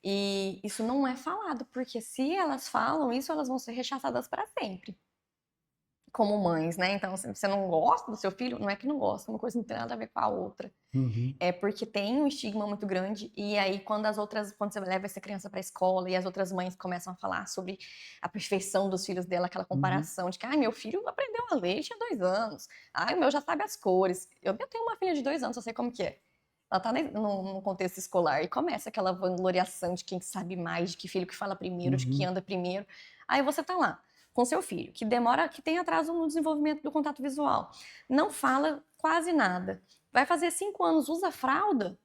S2: E isso não é falado, porque se elas falam isso, elas vão ser rechaçadas para sempre. Como mães, né? Então, se você não gosta do seu filho, não é que não gosta, uma coisa não tem nada a ver com a outra. É porque tem um estigma muito grande, e aí quando você leva essa criança para a escola e as outras mães começam a falar sobre a perfeição dos filhos dela, aquela comparação de que, meu filho aprendeu a ler, tinha 2 anos, o meu já sabe as cores. Eu tenho uma filha de 2 anos, eu sei como que é. Ela tá no contexto escolar e começa aquela vangloriação de quem sabe mais, de que filho que fala primeiro, de que anda primeiro. Aí você tá lá com seu filho, que tem atraso no desenvolvimento do contato visual, não fala quase nada, vai fazer 5 anos, usa fralda,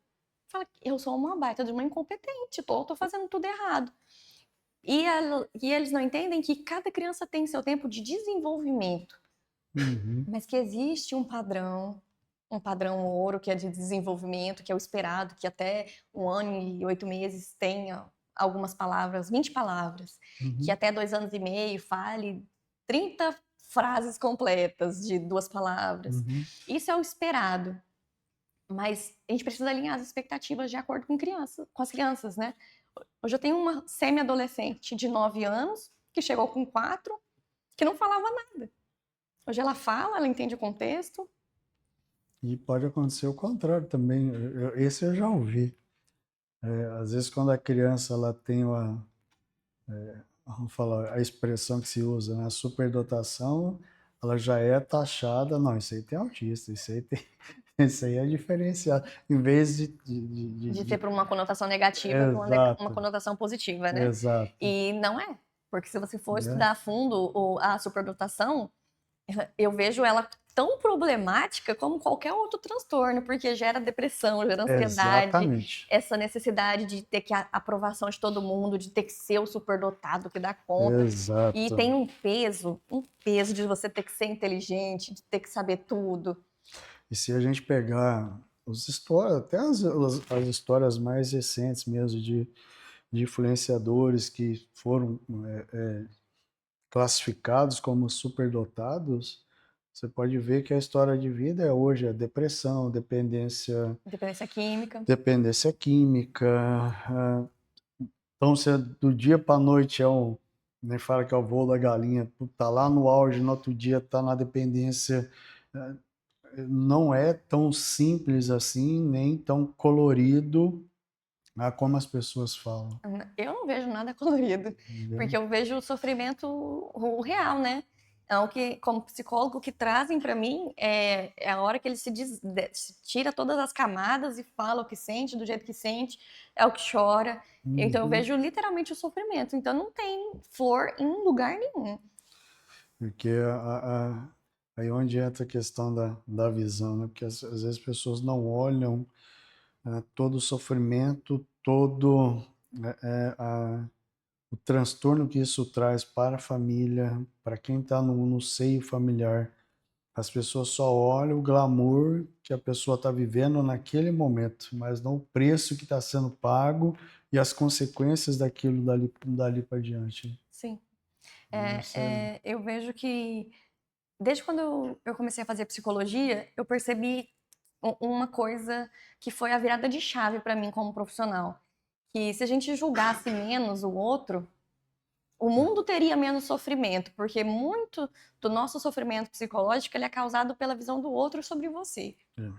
S2: fala que eu sou uma baita de uma incompetente, tô fazendo tudo errado. E eles não entendem que cada criança tem seu tempo de desenvolvimento, mas que existe um padrão ouro, que é de desenvolvimento, que é o esperado, que até 1 ano e 8 meses tenha algumas palavras, 20 palavras, que até 2 anos e meio fale 30 frases completas de 2 palavras. Isso é o esperado. Mas a gente precisa alinhar as expectativas de acordo com as crianças, né? Hoje eu tenho uma semi-adolescente de 9 anos, que chegou com 4, que não falava nada. Hoje ela fala, ela entende o contexto.
S1: E pode acontecer o contrário também. Esse eu já ouvi. Às vezes, quando a criança ela tem vamos falar, a expressão que se usa, né, a superdotação, ela já é taxada. Não, isso aí tem autista, isso aí tem, isso aí é diferenciado. Em vez
S2: De ser por uma conotação negativa para uma
S1: Exato,
S2: conotação positiva, né?
S1: exato.
S2: E não é. Porque se você for
S1: Né?
S2: estudar a fundo a superdotação, eu vejo ela tão problemática como qualquer outro transtorno, porque gera depressão, gera ansiedade,
S1: Exatamente.
S2: essa necessidade de ter que a aprovação de todo mundo, de ter que ser o superdotado que dá conta. E
S1: Exato.
S2: tem um peso de você ter que ser inteligente, de ter que saber tudo.
S1: E se a gente pegar até as histórias mais recentes mesmo de influenciadores que foram classificados como superdotados, você pode ver que a história de vida é hoje a depressão,
S2: Dependência química.
S1: dependência química. Então, se do dia para a noite nem fala que é o voo da galinha, tá lá no auge, no outro dia tá na dependência. eh, Não é tão simples assim, nem tão colorido como as pessoas falam.
S2: Eu não vejo nada colorido,
S1: Entendeu?
S2: porque eu vejo o sofrimento o real, né? É o que, como psicólogo, o que trazem para mim é a hora que ele se tira todas as camadas e fala o que sente, do jeito que sente, é o que chora. Então eu
S1: Uhum.
S2: vejo literalmente o sofrimento. Então não tem flor em lugar nenhum.
S1: Porque aí onde entra a questão da visão, né? Porque às vezes as pessoas não olham todo o sofrimento, todo o transtorno que isso traz para a família, para quem está no seio familiar. As pessoas só olham o glamour que a pessoa está vivendo naquele momento, mas não o preço que está sendo pago e as consequências daquilo dali para diante.
S2: Sim.
S1: Isso é.
S2: Eu vejo que desde quando eu comecei a fazer psicologia, eu percebi uma coisa que foi a virada de chave para mim como profissional. Que se a gente julgasse menos o outro, o mundo teria menos sofrimento, porque muito do nosso sofrimento psicológico ele é causado pela visão do outro sobre você.
S1: É.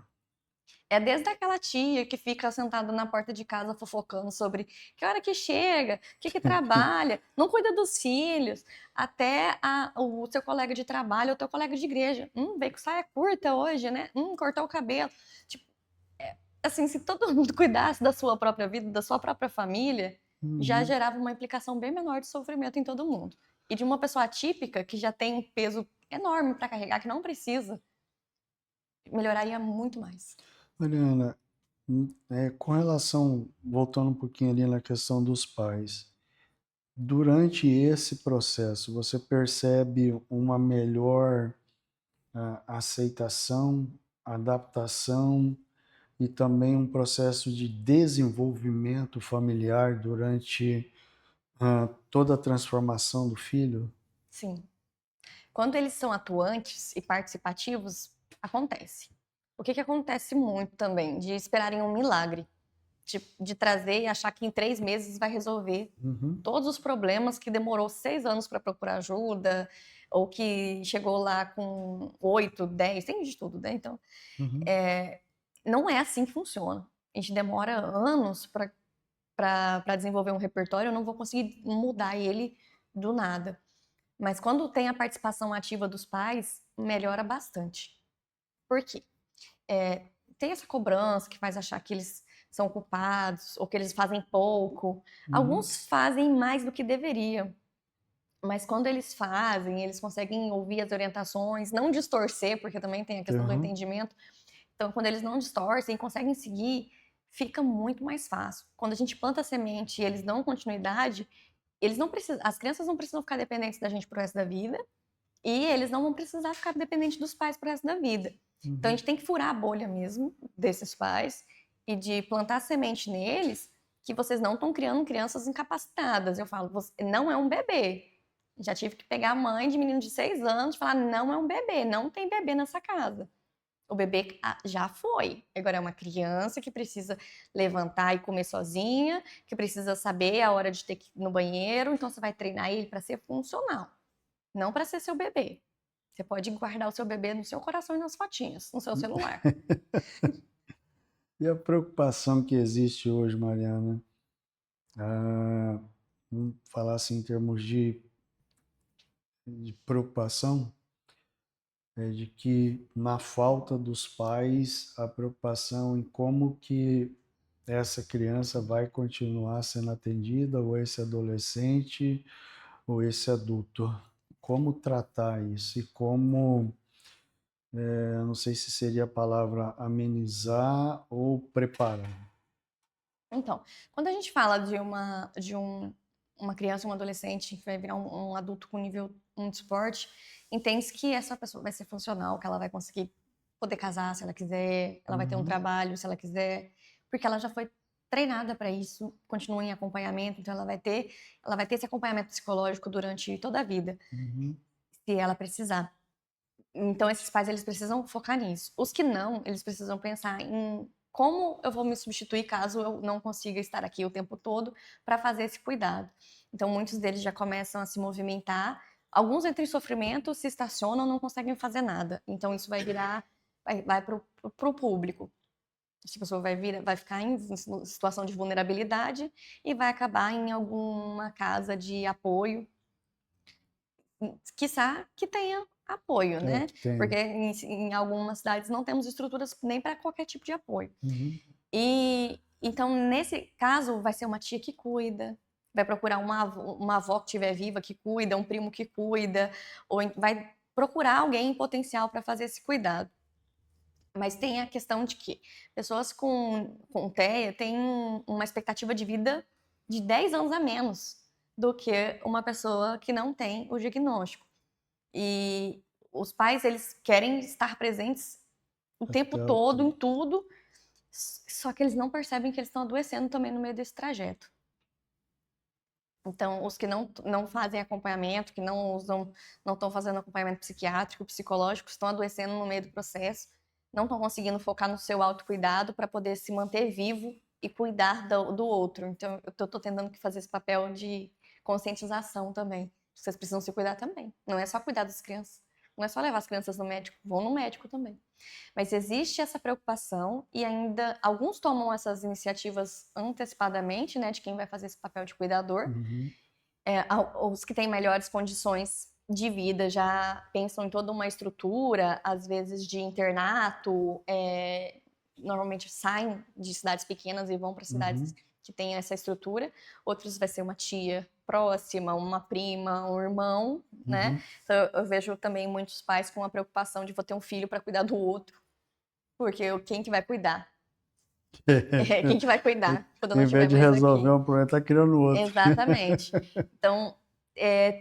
S2: É desde aquela tia que fica sentada na porta de casa fofocando sobre que hora que chega, o que trabalha, não cuida dos filhos, até o seu colega de trabalho, o teu colega de igreja. Veio com saia curta hoje, né? Cortou o cabelo. Tipo, assim, se todo mundo cuidasse da sua própria vida, da sua própria família, já
S1: Uhum.
S2: gerava uma implicação bem menor de sofrimento em todo mundo. E de uma pessoa atípica, que já tem um peso enorme para carregar, que não precisa, melhoraria muito mais.
S1: Mariana, com relação, voltando um pouquinho ali na questão dos pais, durante esse processo, você percebe uma melhor aceitação, adaptação e também um processo de desenvolvimento familiar durante toda a transformação do filho?
S2: Sim. Quando eles são atuantes e participativos, acontece. O que acontece muito também? De esperarem um milagre. De trazer e achar que em 3 meses vai resolver
S1: Uhum,
S2: todos os problemas que demorou 6 anos para procurar ajuda, ou que chegou lá com 8, 10, tem de tudo, né? Então,
S1: uhum.
S2: não é assim que funciona. A gente demora anos para desenvolver um repertório, eu não vou conseguir mudar ele do nada. Mas quando tem a participação ativa dos pais, melhora bastante. Por quê? Tem essa cobrança que faz achar que eles são culpados ou que eles fazem pouco.
S1: Uhum.
S2: Alguns fazem mais do que deveriam, mas quando eles fazem, eles conseguem ouvir as orientações, não distorcer, porque também tem a questão do
S1: Uhum.
S2: entendimento. Então, quando eles não distorcem, conseguem seguir, fica muito mais fácil. Quando a gente planta a semente e eles dão continuidade, eles não precisam, as crianças não precisam ficar dependentes da gente pro resto da vida, e eles não vão precisar ficar dependentes dos pais pro resto da vida. Então a
S1: Uhum.
S2: gente tem que furar a bolha mesmo desses pais e de plantar semente neles que vocês não estão criando crianças incapacitadas. Eu falo, você não é um bebê. Já tive que pegar a mãe de menino de 6 anos e falar, não é um bebê, não tem bebê nessa casa. O bebê já foi. Agora é uma criança que precisa levantar e comer sozinha, que precisa saber a hora de ter que ir no banheiro. Então você vai treinar ele para ser funcional, não para ser seu bebê. Você pode guardar o seu bebê no seu coração e nas fotinhas, no seu celular.
S1: E a preocupação que existe hoje, Mariana, vamos falar assim em termos de preocupação, é de que na falta dos pais, a preocupação em como que essa criança vai continuar sendo atendida, ou esse adolescente, ou esse adulto. Como tratar isso e como, eu não sei se seria a palavra amenizar ou preparar.
S2: Então, quando a gente fala uma criança, um adolescente que vai virar um adulto com nível 1 de suporte, entende que essa pessoa vai ser funcional, que ela vai conseguir poder casar se ela quiser, ela vai ter um trabalho se ela quiser, porque ela já foi treinada para isso, continua em acompanhamento, então ela vai ter esse acompanhamento psicológico durante toda a vida, se ela precisar. Então, esses pais, eles precisam focar nisso. Os que não, eles precisam pensar em como eu vou me substituir caso eu não consiga estar aqui o tempo todo para fazer esse cuidado. Então, muitos deles já começam a se movimentar. Alguns entram em sofrimento, se estacionam, não conseguem fazer nada. Então, isso vai virar, vai para o público. Essa pessoa vai ficar em situação de vulnerabilidade e vai acabar em alguma casa de apoio, quiçá que tenha apoio, né?
S1: Que tem.
S2: Porque em algumas cidades não temos estruturas nem para qualquer tipo de apoio. E então, nesse caso, vai ser uma tia que cuida, vai procurar uma avó que estiver viva que cuida, um primo que cuida, ou vai procurar alguém em potencial para fazer esse cuidado. Mas tem a questão de que pessoas com TEA têm uma expectativa de vida de 10 anos a menos do que uma pessoa que não tem o diagnóstico. E os pais, eles querem estar presentes o tempo todo, em tudo, só que eles não percebem que eles estão adoecendo também no meio desse trajeto. Então, os que não fazem acompanhamento, que não estão fazendo acompanhamento psiquiátrico, psicológico, estão adoecendo no meio do processo, não estão conseguindo focar no seu autocuidado para poder se manter vivo e cuidar do outro. Então, eu estou tentando fazer esse papel de conscientização também. Vocês precisam se cuidar também. Não é só cuidar das crianças. Não é só levar as crianças no médico. Vão no médico também. Mas existe essa preocupação e ainda alguns tomam essas iniciativas antecipadamente, né, de quem vai fazer esse papel de cuidador. Os que têm melhores condições de vida já pensam em toda uma estrutura, às vezes de internato, normalmente saem de cidades pequenas e vão para cidades que têm essa estrutura. Outros vai ser uma tia próxima, uma prima, um irmão, né? Então, eu vejo também muitos pais com a preocupação de vou ter um filho para cuidar do outro, porque quem que vai cuidar? Quem que vai cuidar quando eu não
S1: Em
S2: estiver
S1: vez de
S2: mais
S1: resolver
S2: aqui?
S1: um problema, está criando outro.
S2: Exatamente. Então,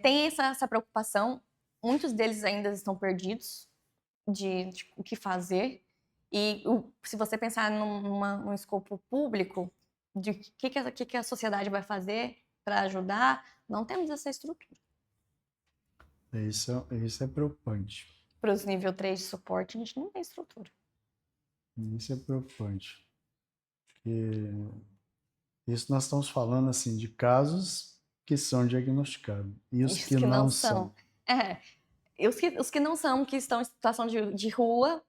S2: tem essa preocupação. Muitos deles ainda estão perdidos de o que fazer. E se você pensar num escopo público, de o que a sociedade vai fazer para ajudar, não temos essa estrutura.
S1: Isso é preocupante.
S2: Para os nível 3 de suporte, a gente não tem estrutura.
S1: Isso é preocupante. Porque isso nós estamos falando assim de casos que são diagnosticados e os que não são.
S2: Os que não são, que estão em situação de rua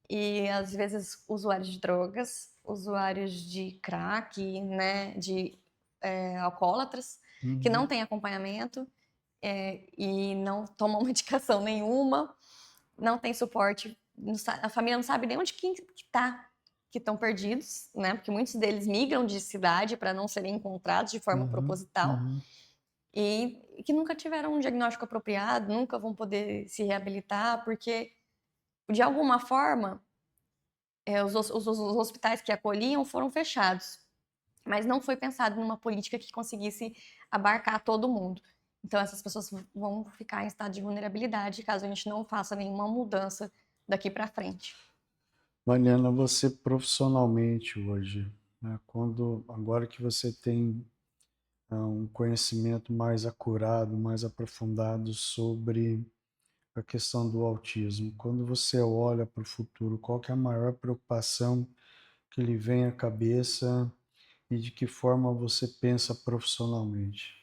S2: e às vezes usuários de drogas, usuários de crack, né, de alcoólatras, que não têm acompanhamento e não tomam medicação nenhuma, não tem suporte, a família não sabe nem onde que está, que estão perdidos, né, porque muitos deles migram de cidade para não serem encontrados de forma proposital. E que nunca tiveram um diagnóstico apropriado, nunca vão poder se reabilitar, porque, de alguma forma, os hospitais que acolhiam foram fechados, mas não foi pensado numa política que conseguisse abarcar todo mundo. Então, essas pessoas vão ficar em estado de vulnerabilidade caso a gente não faça nenhuma mudança daqui para frente.
S1: Mariana, você profissionalmente hoje, né, agora que você tem um conhecimento mais acurado, mais aprofundado sobre a questão do autismo? Quando você olha para o futuro, qual que é a maior preocupação que lhe vem à cabeça e de que forma você pensa profissionalmente?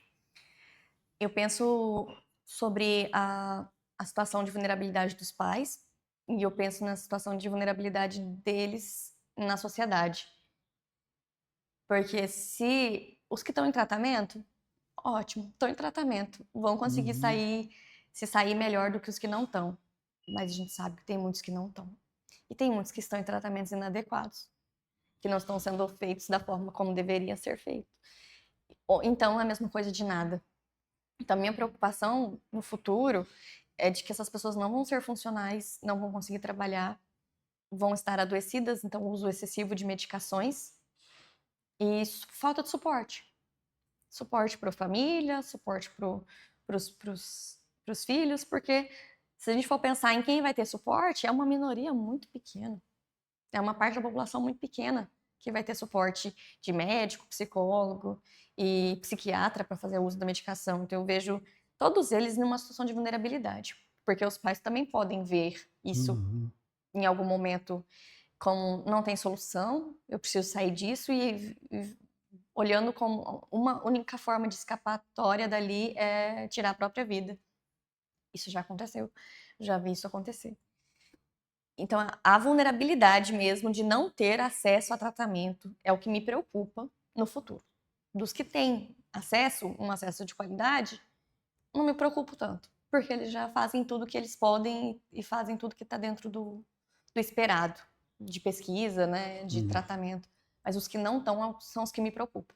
S2: Eu penso sobre a situação de vulnerabilidade dos pais e eu penso na situação de vulnerabilidade deles na sociedade. Porque se os que estão em tratamento, ótimo, estão em tratamento, vão conseguir
S1: Uhum,
S2: se sair melhor do que os que não estão. Mas a gente sabe que tem muitos que não estão. E tem muitos que estão em tratamentos inadequados, que não estão sendo feitos da forma como deveria ser feito. Então, é a mesma coisa de nada. Então, a minha preocupação no futuro é de que essas pessoas não vão ser funcionais, não vão conseguir trabalhar, vão estar adoecidas, então uso excessivo de medicações e falta de suporte. Suporte para a família, suporte para os filhos, porque se a gente for pensar em quem vai ter suporte, é uma minoria muito pequena. É uma parte da população muito pequena que vai ter suporte de médico, psicólogo e psiquiatra para fazer uso da medicação. Então, eu vejo todos eles numa situação de vulnerabilidade, porque os pais também podem ver isso
S1: uhum.
S2: em algum momento como não tem solução, eu preciso sair disso e olhando como uma única forma de escapatória dali é tirar a própria vida. Isso já aconteceu, já vi isso acontecer. Então, a vulnerabilidade mesmo de não ter acesso a tratamento é o que me preocupa no futuro. Dos que têm acesso, um acesso de qualidade, não me preocupo tanto, porque eles já fazem tudo que eles podem e fazem tudo que está dentro do esperado, de pesquisa, né, de
S1: Hum.
S2: tratamento. Mas os que não estão são os que me preocupam.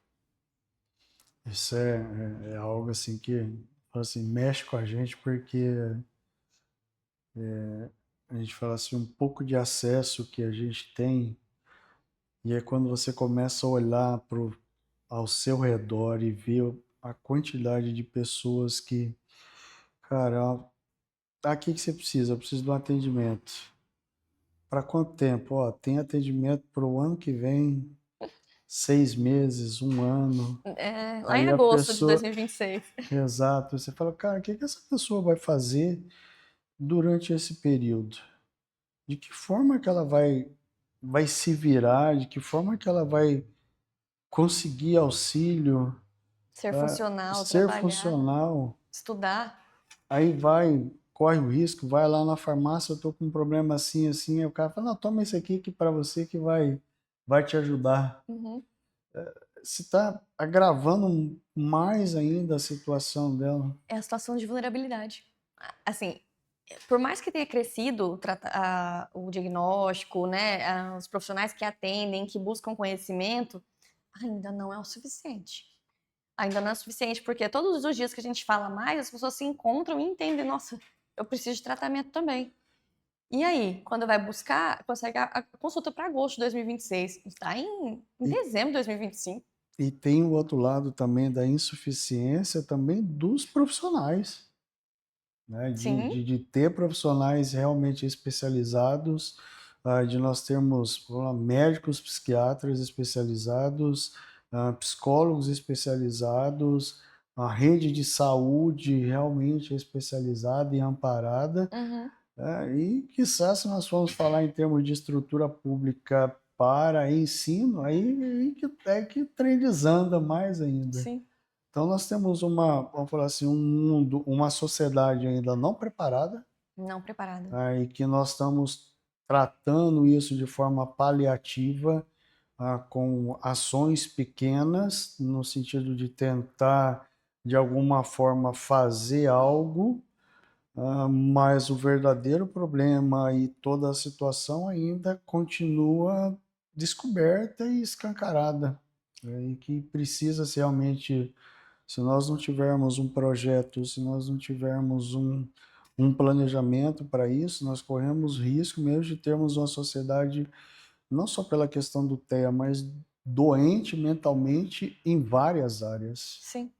S1: Isso é algo assim que assim, mexe com a gente porque a gente fala assim, um pouco de acesso que a gente tem, e é quando você começa a olhar ao seu redor e ver a quantidade de pessoas que, cara, aqui que você precisa, eu preciso de um atendimento. Para quanto tempo? Ó, tem atendimento para o ano que vem, 6 meses, um ano.
S2: Lá em
S1: Aí a
S2: agosto de
S1: pessoa,
S2: 2026.
S1: exato, você fala, cara, o que que essa pessoa vai fazer durante esse período? De que forma que ela vai se virar? De que forma que ela vai conseguir auxílio,
S2: Ser funcional,
S1: ser
S2: trabalhar,
S1: funcional?
S2: estudar.
S1: Aí corre o risco, vai lá na farmácia, eu tô com um problema assim, assim, aí o cara fala, não, toma esse aqui que para você que vai te ajudar.
S2: Uhum.
S1: Você está agravando mais ainda a situação dela.
S2: É a situação de vulnerabilidade. Assim, por mais que tenha crescido o diagnóstico, né, os profissionais que atendem, que buscam conhecimento, ainda não é o suficiente. Ainda não é o suficiente, porque todos os dias que a gente fala mais, as pessoas se encontram e entendem, nossa, eu preciso de tratamento também. E aí, quando vai buscar, consegue a consulta para agosto de 2026. Está em
S1: E,
S2: dezembro de 2025.
S1: e tem o outro lado também da insuficiência também dos profissionais, né?
S2: Sim.
S1: De ter profissionais realmente especializados, de nós termos médicos, psiquiatras especializados, psicólogos especializados, a rede de saúde realmente especializada e amparada.
S2: Uhum.
S1: E, quiçá, se nós formos falar em termos de estrutura pública para ensino, aí que o trem desanda mais ainda.
S2: Sim.
S1: Então, nós temos vamos falar assim, um mundo, uma sociedade ainda não preparada,
S2: Não preparada.
S1: tá? E que nós estamos tratando isso de forma paliativa, com ações pequenas, no sentido de tentar, de alguma forma, fazer algo, mas o verdadeiro problema e toda a situação ainda continua descoberta e escancarada, né, e que precisa realmente, se nós não tivermos um projeto, se nós não tivermos um planejamento para isso, nós corremos risco mesmo de termos uma sociedade, não só pela questão do TEA, mas doente mentalmente em várias áreas.
S2: Sim.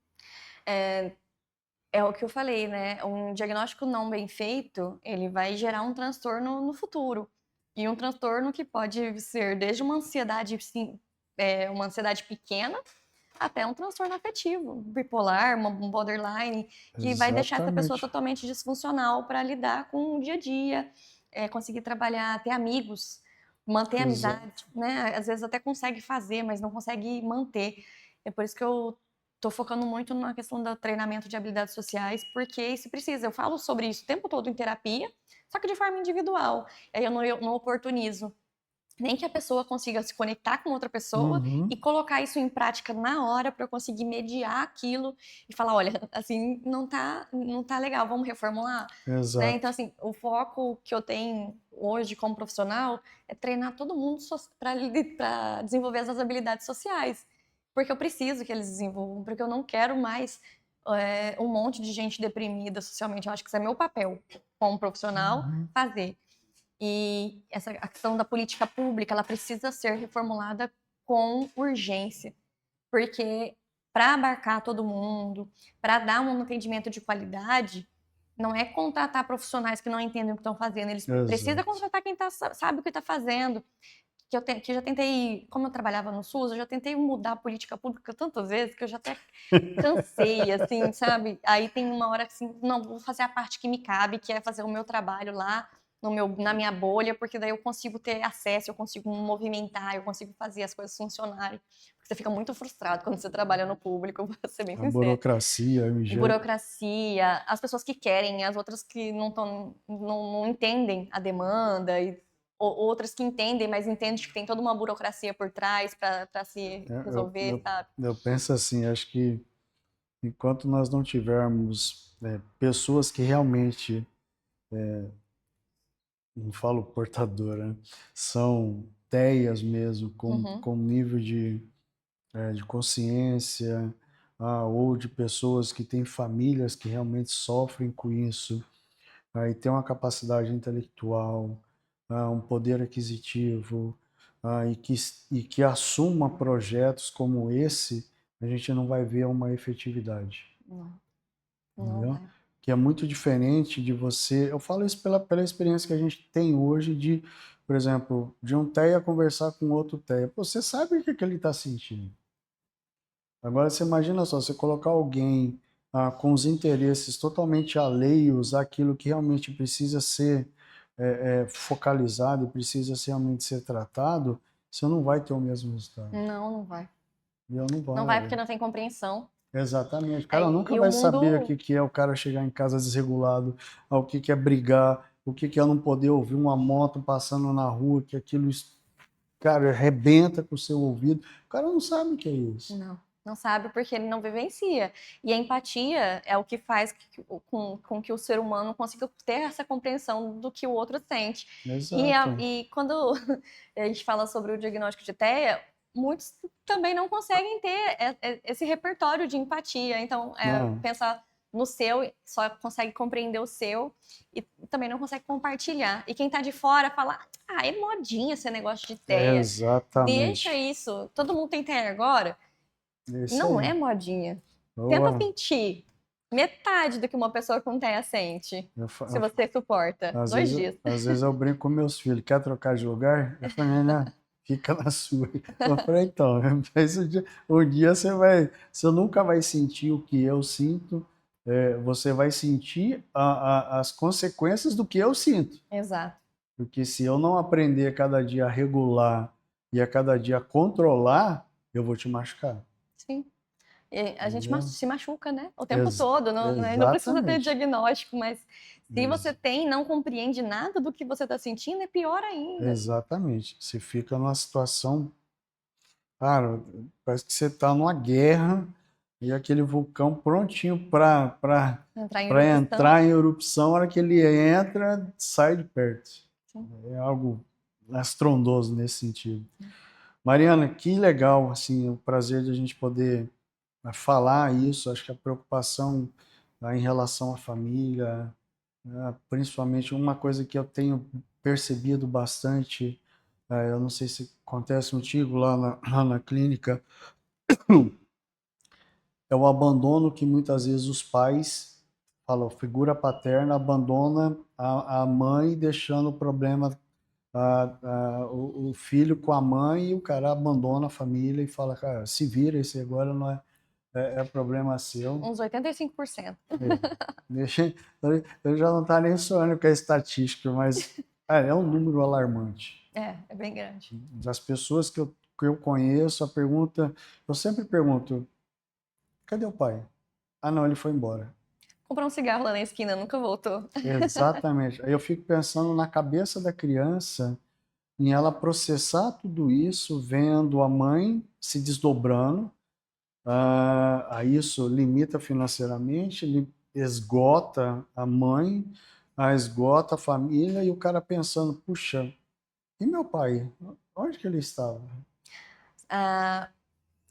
S2: É o que eu falei, né? Um diagnóstico não bem feito, ele vai gerar um transtorno no futuro. E um transtorno que pode ser desde uma ansiedade, sim, uma ansiedade pequena, até um transtorno afetivo, bipolar, um borderline, que vai deixar essa pessoa
S1: Exatamente.
S2: totalmente disfuncional para lidar com o dia a dia, conseguir trabalhar, ter amigos, manter amizade,
S1: Exato.
S2: né? Às vezes até consegue fazer, mas não consegue manter. É por isso que eu tô focando muito na questão do treinamento de habilidades sociais, porque isso precisa. Eu falo sobre isso o tempo todo em terapia, só que de forma individual. Aí eu não oportunizo nem que a pessoa consiga se conectar com outra pessoa e
S1: Uhum.
S2: colocar isso em prática na hora para eu conseguir mediar aquilo e falar, olha, assim, não tá legal, vamos reformular, né? Então,
S1: Exato.
S2: assim, o foco que eu tenho hoje como profissional é treinar todo mundo para desenvolver essas habilidades sociais, porque eu preciso que eles desenvolvam, porque eu não quero mais um monte de gente deprimida socialmente. Eu acho que isso é meu papel como profissional
S1: Uhum.
S2: fazer. E essa a questão da política pública, ela precisa ser reformulada com urgência, porque para abarcar todo mundo, para dar um atendimento de qualidade, não é contratar profissionais que não entendem o que estão fazendo, eles precisam
S1: Exato.
S2: contratar quem sabe o que está fazendo. Que eu já tentei, como eu trabalhava no SUS, eu já tentei mudar a política pública tantas vezes que eu já até cansei, assim, sabe? Aí tem uma hora assim, não, vou fazer a parte que me cabe, que é fazer o meu trabalho lá na minha bolha, porque daí eu consigo ter acesso, eu consigo movimentar, eu consigo fazer as coisas funcionarem. Porque você fica muito frustrado quando você trabalha no público, vou ser bem
S1: A
S2: sincera.
S1: burocracia, a
S2: Burocracia, as pessoas que querem, as outras que não entendem a demanda, e outras que entendem, mas entendem que tem toda uma burocracia por trás para se
S1: eu,
S2: resolver,
S1: eu,
S2: sabe?
S1: eu penso assim, acho que enquanto nós não tivermos pessoas que realmente, não falo portadora, né, são teias mesmo,
S2: Uhum.
S1: com nível de consciência, ou de pessoas que têm famílias que realmente sofrem com isso, e tem uma capacidade intelectual, um poder aquisitivo, e que assuma projetos como esse, a gente não vai ver uma efetividade,
S2: Não, não
S1: entendeu?
S2: vai.
S1: Que é muito diferente de você. Eu falo isso pela experiência que a gente tem hoje de, por exemplo, de um TEA conversar com outro TEA. Pô, você sabe o que, que ele está sentindo. Agora você imagina só, você colocar alguém com os interesses totalmente alheios àquilo que realmente precisa ser focalizado e precisa realmente ser tratado, você não vai ter o mesmo resultado.
S2: Não, não vai.
S1: E eu não
S2: Não vai
S1: vai.
S2: porque não tem compreensão.
S1: Exatamente. O cara
S2: Aí,
S1: nunca
S2: e o
S1: vai saber o
S2: mundo,
S1: que que é o cara chegar em casa desregulado, o que que é brigar, o que que é não poder ouvir uma moto passando na rua, que aquilo, cara, arrebenta com o seu ouvido. O cara não sabe o que é isso.
S2: não sabe porque ele não vivencia. E a empatia é o que faz com que o ser humano consiga ter essa compreensão do que o outro sente.
S1: Exato.
S2: E quando a gente fala sobre o diagnóstico de TEA, muitos também não conseguem ter esse repertório de empatia. Então,
S1: Não,
S2: pensar no seu, só consegue compreender o seu e também não consegue compartilhar. E quem está de fora fala, é modinha esse negócio de TEA. Deixa
S1: exatamente.
S2: isso. Todo mundo tem TEA agora.
S1: É isso
S2: Não
S1: aí.
S2: é modinha. Tenta
S1: Boa.
S2: sentir metade do que uma pessoa com TEA sente.
S1: Eu, fa-
S2: Se
S1: eu,
S2: você suporta.
S1: às
S2: 2 dias.
S1: eu brinco com meus filhos, quer trocar de lugar? Eu falei, não, fica na sua. Eu falei, então, mas um dia você nunca vai sentir o que eu sinto, você vai sentir as consequências do que eu sinto.
S2: Exato.
S1: Porque se eu não aprender a cada dia a regular e a cada dia a controlar, eu vou te machucar.
S2: Sim. E a gente
S1: Entendeu?
S2: se machuca, né? O tempo todo. Não precisa ter
S1: Exatamente.
S2: diagnóstico, mas se você
S1: Ex-
S2: tem e não compreende nada do que você está sentindo, é pior ainda.
S1: Exatamente. Você fica numa situação, cara, parece que você está numa guerra e aquele vulcão prontinho
S2: Entrar em
S1: para
S2: erupção.
S1: entrar em erupção, a hora que ele entra, sai de perto.
S2: Sim.
S1: É algo estrondoso nesse sentido. Mariana, que legal, assim, o prazer de a gente poder falar isso. Acho que a preocupação em relação à família, principalmente uma coisa que eu tenho percebido bastante, eu não sei se acontece contigo lá na clínica, é o abandono que muitas vezes os pais, falam, figura paterna abandona a mãe, deixando o problema o filho com a mãe e o cara abandona a família e fala, cara, se vira, esse agora não é problema seu.
S2: Uns 85%.
S1: Deixa, eu já não está nem sonhando com a estatística, mas é um número alarmante.
S2: É bem grande.
S1: Das pessoas que eu conheço, eu sempre pergunto, cadê o pai? Ah, não, ele foi embora.
S2: Comprar um cigarro lá na esquina, nunca voltou.
S1: Exatamente. Aí eu fico pensando na cabeça da criança, em ela processar tudo isso, vendo a mãe se desdobrando, aí isso limita financeiramente, esgota a mãe, esgota a família, e o cara pensando, puxa, e meu pai? Onde que ele estava?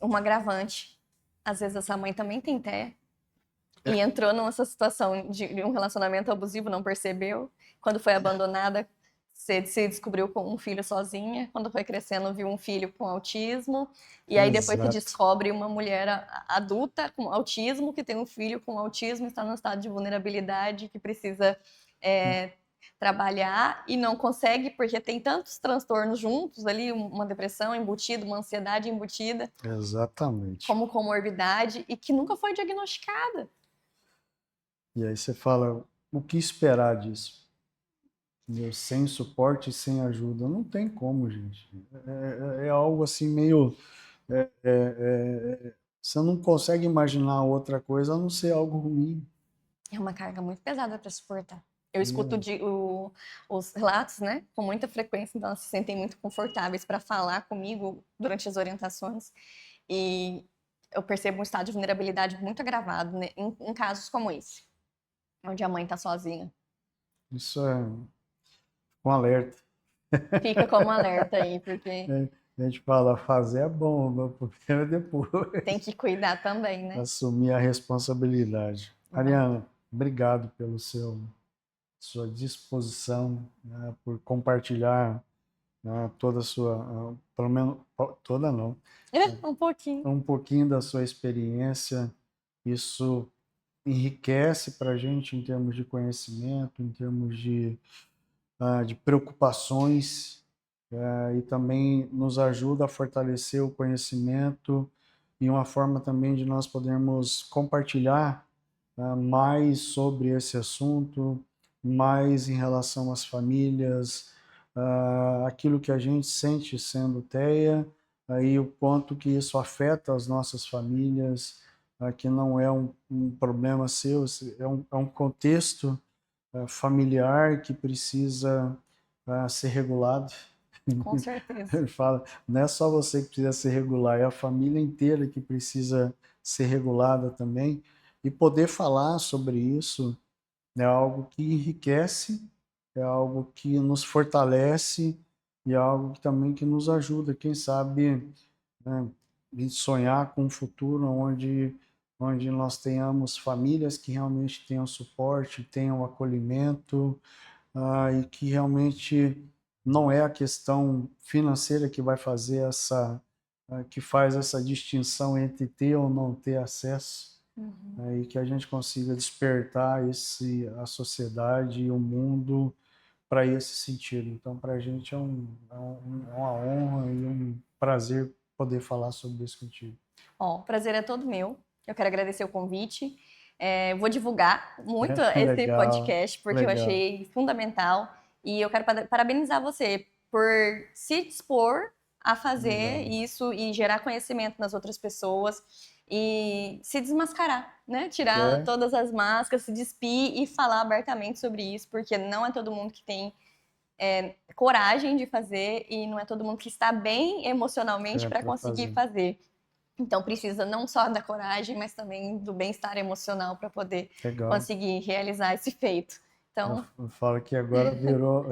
S2: Um agravante. Às vezes essa mãe também tem TEA e entrou nessa situação de um relacionamento abusivo, não percebeu. Quando foi abandonada, se descobriu com um filho sozinha. Quando foi crescendo, viu um filho com autismo. E aí depois se
S1: Exato.
S2: descobre uma mulher adulta com autismo, que tem um filho com autismo, está num estado de vulnerabilidade, que precisa trabalhar e não consegue, porque tem tantos transtornos juntos ali, uma depressão embutida, uma ansiedade embutida.
S1: Exatamente.
S2: Como comorbidade e que nunca foi diagnosticada.
S1: E aí você fala, o que esperar disso? Sem suporte e sem ajuda. Não tem como, gente. É algo assim meio... você não consegue imaginar outra coisa a não ser algo ruim.
S2: É uma carga muito pesada para suportar. Eu escuto os relatos, né, com muita frequência, então elas se sentem muito confortáveis para falar comigo durante as orientações. E eu percebo um estado de vulnerabilidade muito agravado, né, em casos como esse, onde a mãe está sozinha.
S1: Isso é um alerta.
S2: Fica como alerta aí, porque
S1: a gente fala, fazer é bom, o problema é depois.
S2: tem que cuidar também, né?
S1: Assumir a responsabilidade. Ariana, obrigado pelo sua disposição, né, por compartilhar, né, toda a sua, pelo menos, toda não,
S2: Um pouquinho
S1: da sua experiência. Isso enriquece para a gente em termos de conhecimento, em termos de preocupações, e também nos ajuda a fortalecer o conhecimento e uma forma também de nós podermos compartilhar mais sobre esse assunto, mais em relação às famílias, aquilo que a gente sente sendo TEA, aí o quanto que isso afeta as nossas famílias, que não é um problema seu, é um contexto familiar que precisa ser regulado.
S2: Com certeza.
S1: Ele fala, não é só você que precisa ser regular, é a família inteira que precisa ser regulada também. E poder falar sobre isso é algo que enriquece, é algo que nos fortalece e é algo que também que nos ajuda, quem sabe, né, em sonhar com um futuro onde nós tenhamos famílias que realmente tenham suporte, tenham acolhimento, e que realmente não é a questão financeira que vai fazer que faz essa distinção entre ter ou não ter acesso, e que a gente consiga despertar a sociedade e o mundo para esse sentido. Então, para a gente é uma honra e um prazer poder falar sobre isso contigo.
S2: O prazer é todo meu. Eu quero agradecer o convite. Vou divulgar muito esse
S1: Legal,
S2: podcast, porque eu achei fundamental. E eu quero parabenizar você por se dispor a fazer isso e gerar conhecimento nas outras pessoas e se desmascarar, né? Tirar todas as máscaras, se despir e falar abertamente sobre isso, porque não é todo mundo que tem coragem de fazer e não é todo mundo que está bem emocionalmente para conseguir fazer. Então precisa não só da coragem, mas também do bem-estar emocional para poder conseguir realizar esse feito. Então,
S1: eu falo que agora virou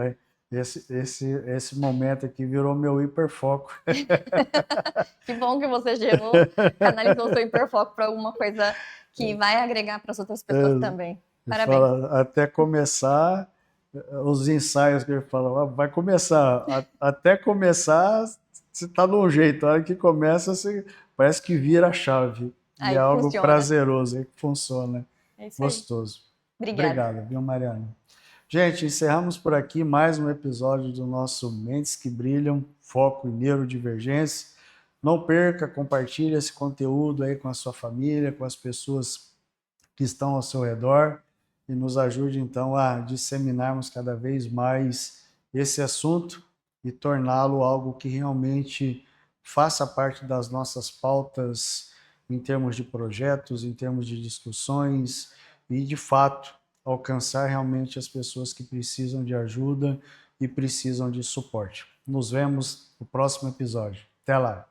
S1: esse momento aqui virou meu hiperfoco.
S2: Que bom que você canalizou o seu hiperfoco para alguma coisa que vai agregar para as outras pessoas também. Parabéns.
S1: Fala, até começar os ensaios que ele fala, vai começar, até começar você está de um jeito, a hora que começa você parece que vira a chave.
S2: Aí
S1: e é algo
S2: funciona.
S1: prazeroso, aí que funciona.
S2: É isso
S1: gostoso.
S2: aí. Obrigada.
S1: Obrigado, viu, Mariana? Gente, encerramos por aqui mais um episódio do nosso Mentes que Brilham, Foco em Neurodivergência. Não perca, compartilhe esse conteúdo aí com a sua família, com as pessoas que estão ao seu redor e nos ajude então a disseminarmos cada vez mais esse assunto e torná-lo algo que realmente faça parte das nossas pautas em termos de projetos, em termos de discussões e, de fato, alcançar realmente as pessoas que precisam de ajuda e precisam de suporte. Nos vemos no próximo episódio. Até lá!